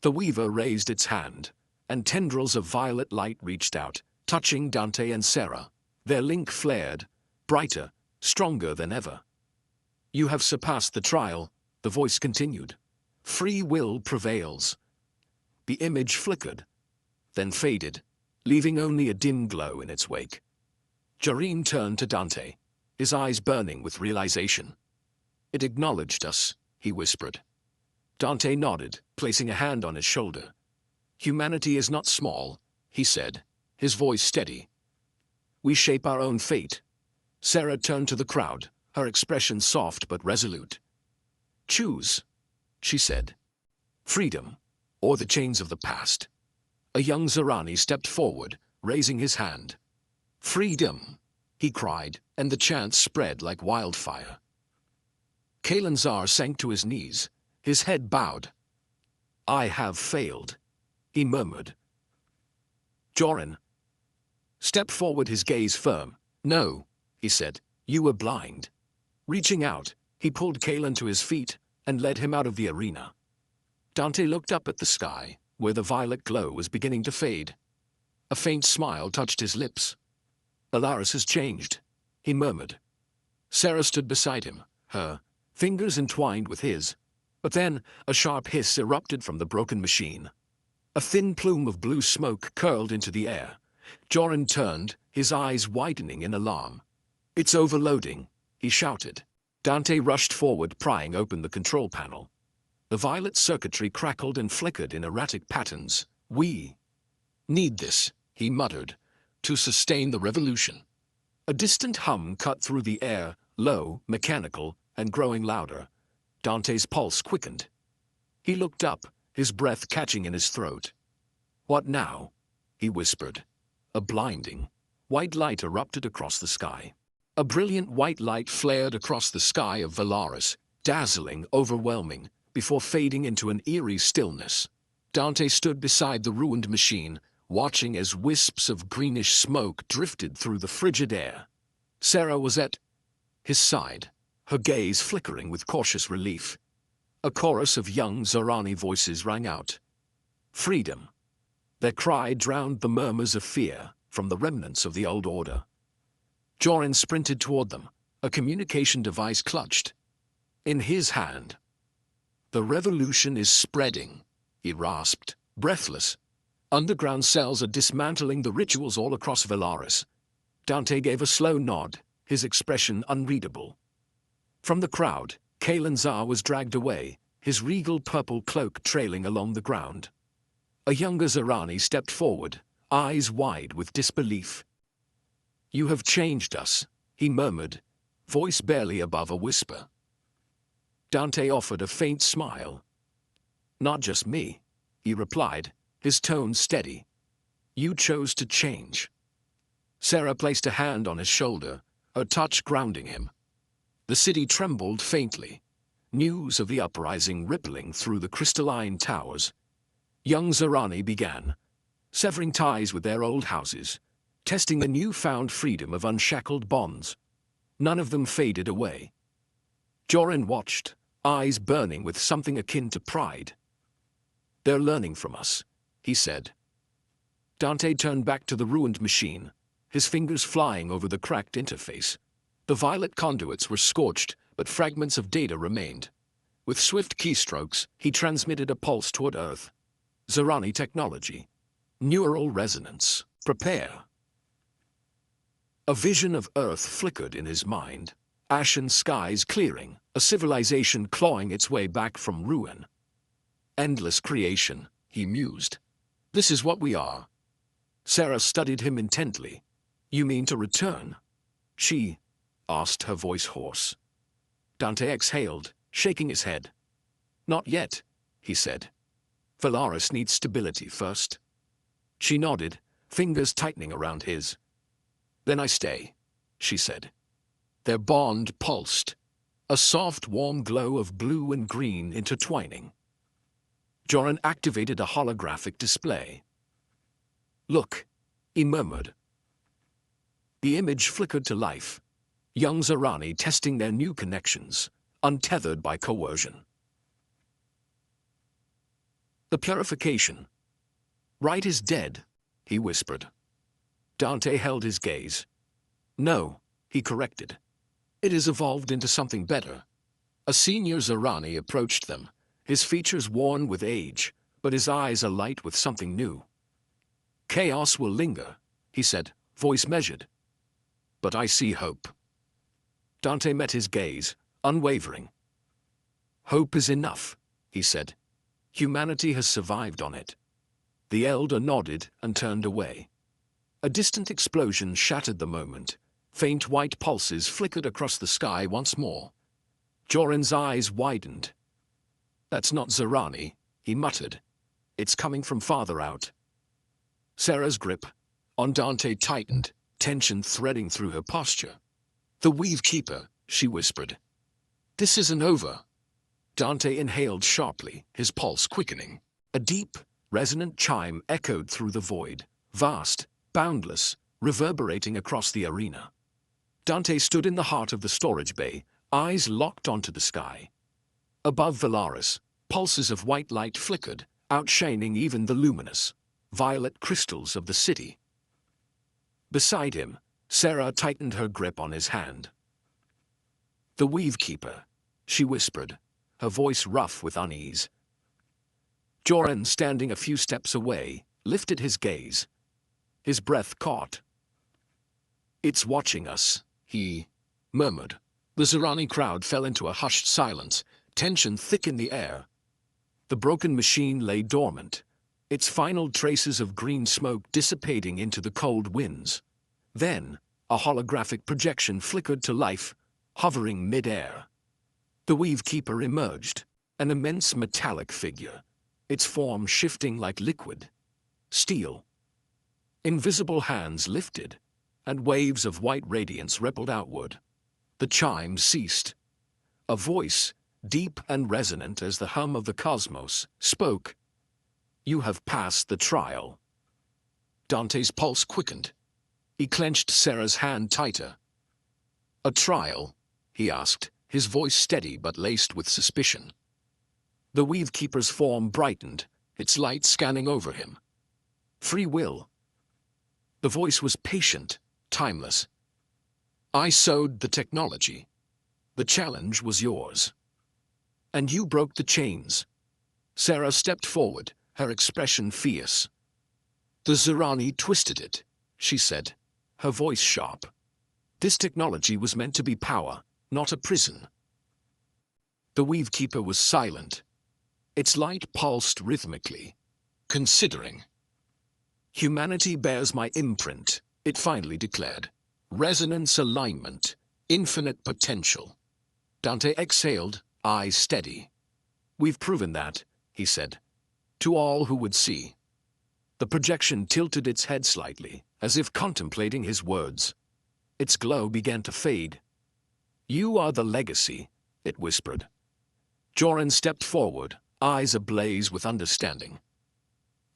The Weaver raised its hand, and tendrils of violet light reached out, touching Dante and Sera. Their link flared, brighter, stronger than ever. "You have surpassed the trial," the voice continued. "Free will prevails." The image flickered, then faded, leaving only a dim glow in its wake. Jorin turned to Dante, his eyes burning with realization. "It acknowledged us," he whispered. Dante nodded, placing a hand on his shoulder. "Humanity is not small," he said, his voice steady. "We shape our own fate." Sera turned to the crowd, her expression soft but resolute. "Choose," she said. "Freedom, or the chains of the past." A young Zorani stepped forward, raising his hand. "Freedom," he cried, and the chant spread like wildfire. Kalanzar sank to his knees, his head bowed. "I have failed," he murmured. Jorin stepped forward, his gaze firm. "No," he said, "you were blind." Reaching out, he pulled Kalan to his feet and led him out of the arena. Dante looked up at the sky, where the violet glow was beginning to fade. A faint smile touched his lips. "Velaris has changed," he murmured. Sera stood beside him, her fingers entwined with his. But then a sharp hiss erupted from the broken machine. A thin plume of blue smoke curled into the air. Jorin turned, his eyes widening in alarm. "It's overloading," he shouted. Dante rushed forward, prying open the control panel. The violet circuitry crackled and flickered in erratic patterns. "We need this," he muttered, "to sustain the revolution." A distant hum cut through the air, low, mechanical, and growing louder. Dante's pulse quickened. He looked up, his breath catching in his throat. "What now?" he whispered. A blinding white light erupted across the sky. A brilliant white light flared across the sky of Velaris, dazzling, overwhelming, before fading into an eerie stillness. Dante stood beside the ruined machine, watching as wisps of greenish smoke drifted through the frigid air. Sera was at his side, her gaze flickering with cautious relief. A chorus of young Zorani voices rang out. "Freedom." Their cry drowned the murmurs of fear from the remnants of the old order. Jorin sprinted toward them, a communication device clutched in his hand. "The revolution is spreading," he rasped, breathless. "Underground cells are dismantling the rituals all across Velaris." Dante gave a slow nod, his expression unreadable. From the crowd, Kalanzar was dragged away, his regal purple cloak trailing along the ground. A younger Zorani stepped forward, eyes wide with disbelief. "You have changed us," he murmured, voice barely above a whisper. Dante offered a faint smile. "Not just me," he replied, his tone steady. "You chose to change." Sera placed a hand on his shoulder, her touch grounding him. The city trembled faintly, news of the uprising rippling through the crystalline towers. Young Zorani began, severing ties with their old houses, testing the newfound freedom of unshackled bonds. None of them faded away. Jorin watched, eyes burning with something akin to pride. "They're learning from us," he said. Dante turned back to the ruined machine, his fingers flying over the cracked interface. The violet conduits were scorched, but fragments of data remained. With swift keystrokes, he transmitted a pulse toward Earth. Zorani technology. Neural resonance. Prepare. A vision of Earth flickered in his mind. Ashen skies clearing, a civilization clawing its way back from ruin. Endless creation, he mused. This is what we are. Sera studied him intently. "You mean to return?" she asked, her voice hoarse. Dante exhaled, shaking his head. "Not yet," he said. "Velaris needs stability first." She nodded, fingers tightening around his. "Then I stay," she said. Their bond pulsed, a soft, warm glow of blue and green intertwining. Jorin activated a holographic display. "Look," he murmured. The image flickered to life. Young Zorani testing their new connections, untethered by coercion. The purification. "Right is dead," he whispered. Dante held his gaze. No, he corrected. It has evolved into something better. A senior Zorani approached them, his features worn with age, but his eyes alight with something new. Chaos will linger, he said, voice measured. But I see hope. Dante met his gaze, unwavering. Hope is enough, he said. Humanity has survived on it. The elder nodded and turned away. A distant explosion shattered the moment. Faint white pulses flickered across the sky once more. Jorin's eyes widened. That's not Zorani, he muttered. It's coming from farther out. Sera's grip on Dante tightened, tension threading through her posture. The Weave Keeper, she whispered. This isn't over. Dante inhaled sharply, his pulse quickening. A deep, resonant chime echoed through the void, vast, boundless, reverberating across the arena. Dante stood in the heart of the storage bay, eyes locked onto the sky. Above Velaris, pulses of white light flickered, outshining even the luminous, violet crystals of the city. Beside him, Sera tightened her grip on his hand. The Weave Keeper, she whispered, her voice rough with unease. Jorin, standing a few steps away, lifted his gaze. His breath caught. It's watching us, he murmured. The Zorani crowd fell into a hushed silence, tension thick in the air. The broken machine lay dormant, its final traces of green smoke dissipating into the cold winds. Then, a holographic projection flickered to life, hovering mid-air. The Weave Keeper emerged, an immense metallic figure, its form shifting like liquid. Steel. Invisible hands lifted, and waves of white radiance rippled outward. The chime ceased. A voice, deep and resonant as the hum of the cosmos, spoke. You have passed the trial. Dante's pulse quickened. He clenched Sera's hand tighter. A trial? He asked, his voice steady but laced with suspicion. The Weave Keeper's form brightened, its light scanning over him. Free will. The voice was patient, timeless. I sowed the technology. The challenge was yours. And you broke the chains. Sera stepped forward, her expression fierce. The Zorani twisted it, she said, her voice sharp. This technology was meant to be power, not a prison. The Weave Keeper was silent. Its light pulsed rhythmically, considering. Humanity bears my imprint, it finally declared. Resonance alignment, infinite potential. Dante exhaled, eyes steady. We've proven that, he said, to all who would see. The projection tilted its head slightly, as if contemplating his words. Its glow began to fade. You are the legacy, it whispered. Jorin stepped forward, eyes ablaze with understanding.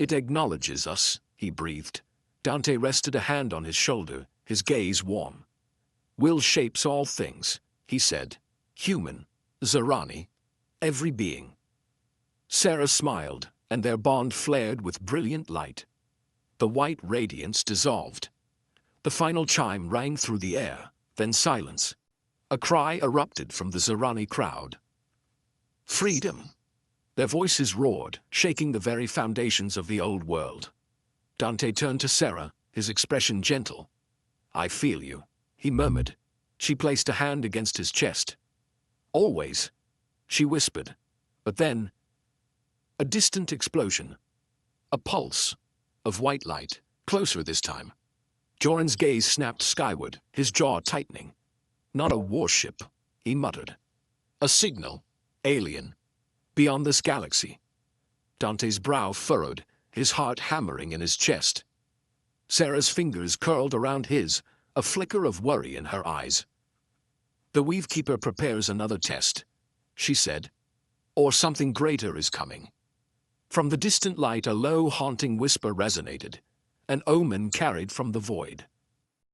It acknowledges us, he breathed. Dante rested a hand on his shoulder, his gaze warm. Will shapes all things, he said. Human, Zorani, every being. Sera smiled, and their bond flared with brilliant light. The white radiance dissolved. The final chime rang through the air, then silence. A cry erupted from the Zorani crowd. Freedom! Their voices roared, shaking the very foundations of the old world. Dante turned to Sera, his expression gentle. I feel you, he murmured. She placed a hand against his chest. Always, she whispered. But then, a distant explosion. A pulse of white light, closer this time. Jorin's gaze snapped skyward, his jaw tightening. Not a warship, he muttered. A signal, alien, beyond this galaxy. Dante's brow furrowed, his heart hammering in his chest. Sera's fingers curled around his, a flicker of worry in her eyes. The Weave Keeper prepares another test, she said. Or something greater is coming. From the distant light a low, haunting whisper resonated, an omen carried from the void.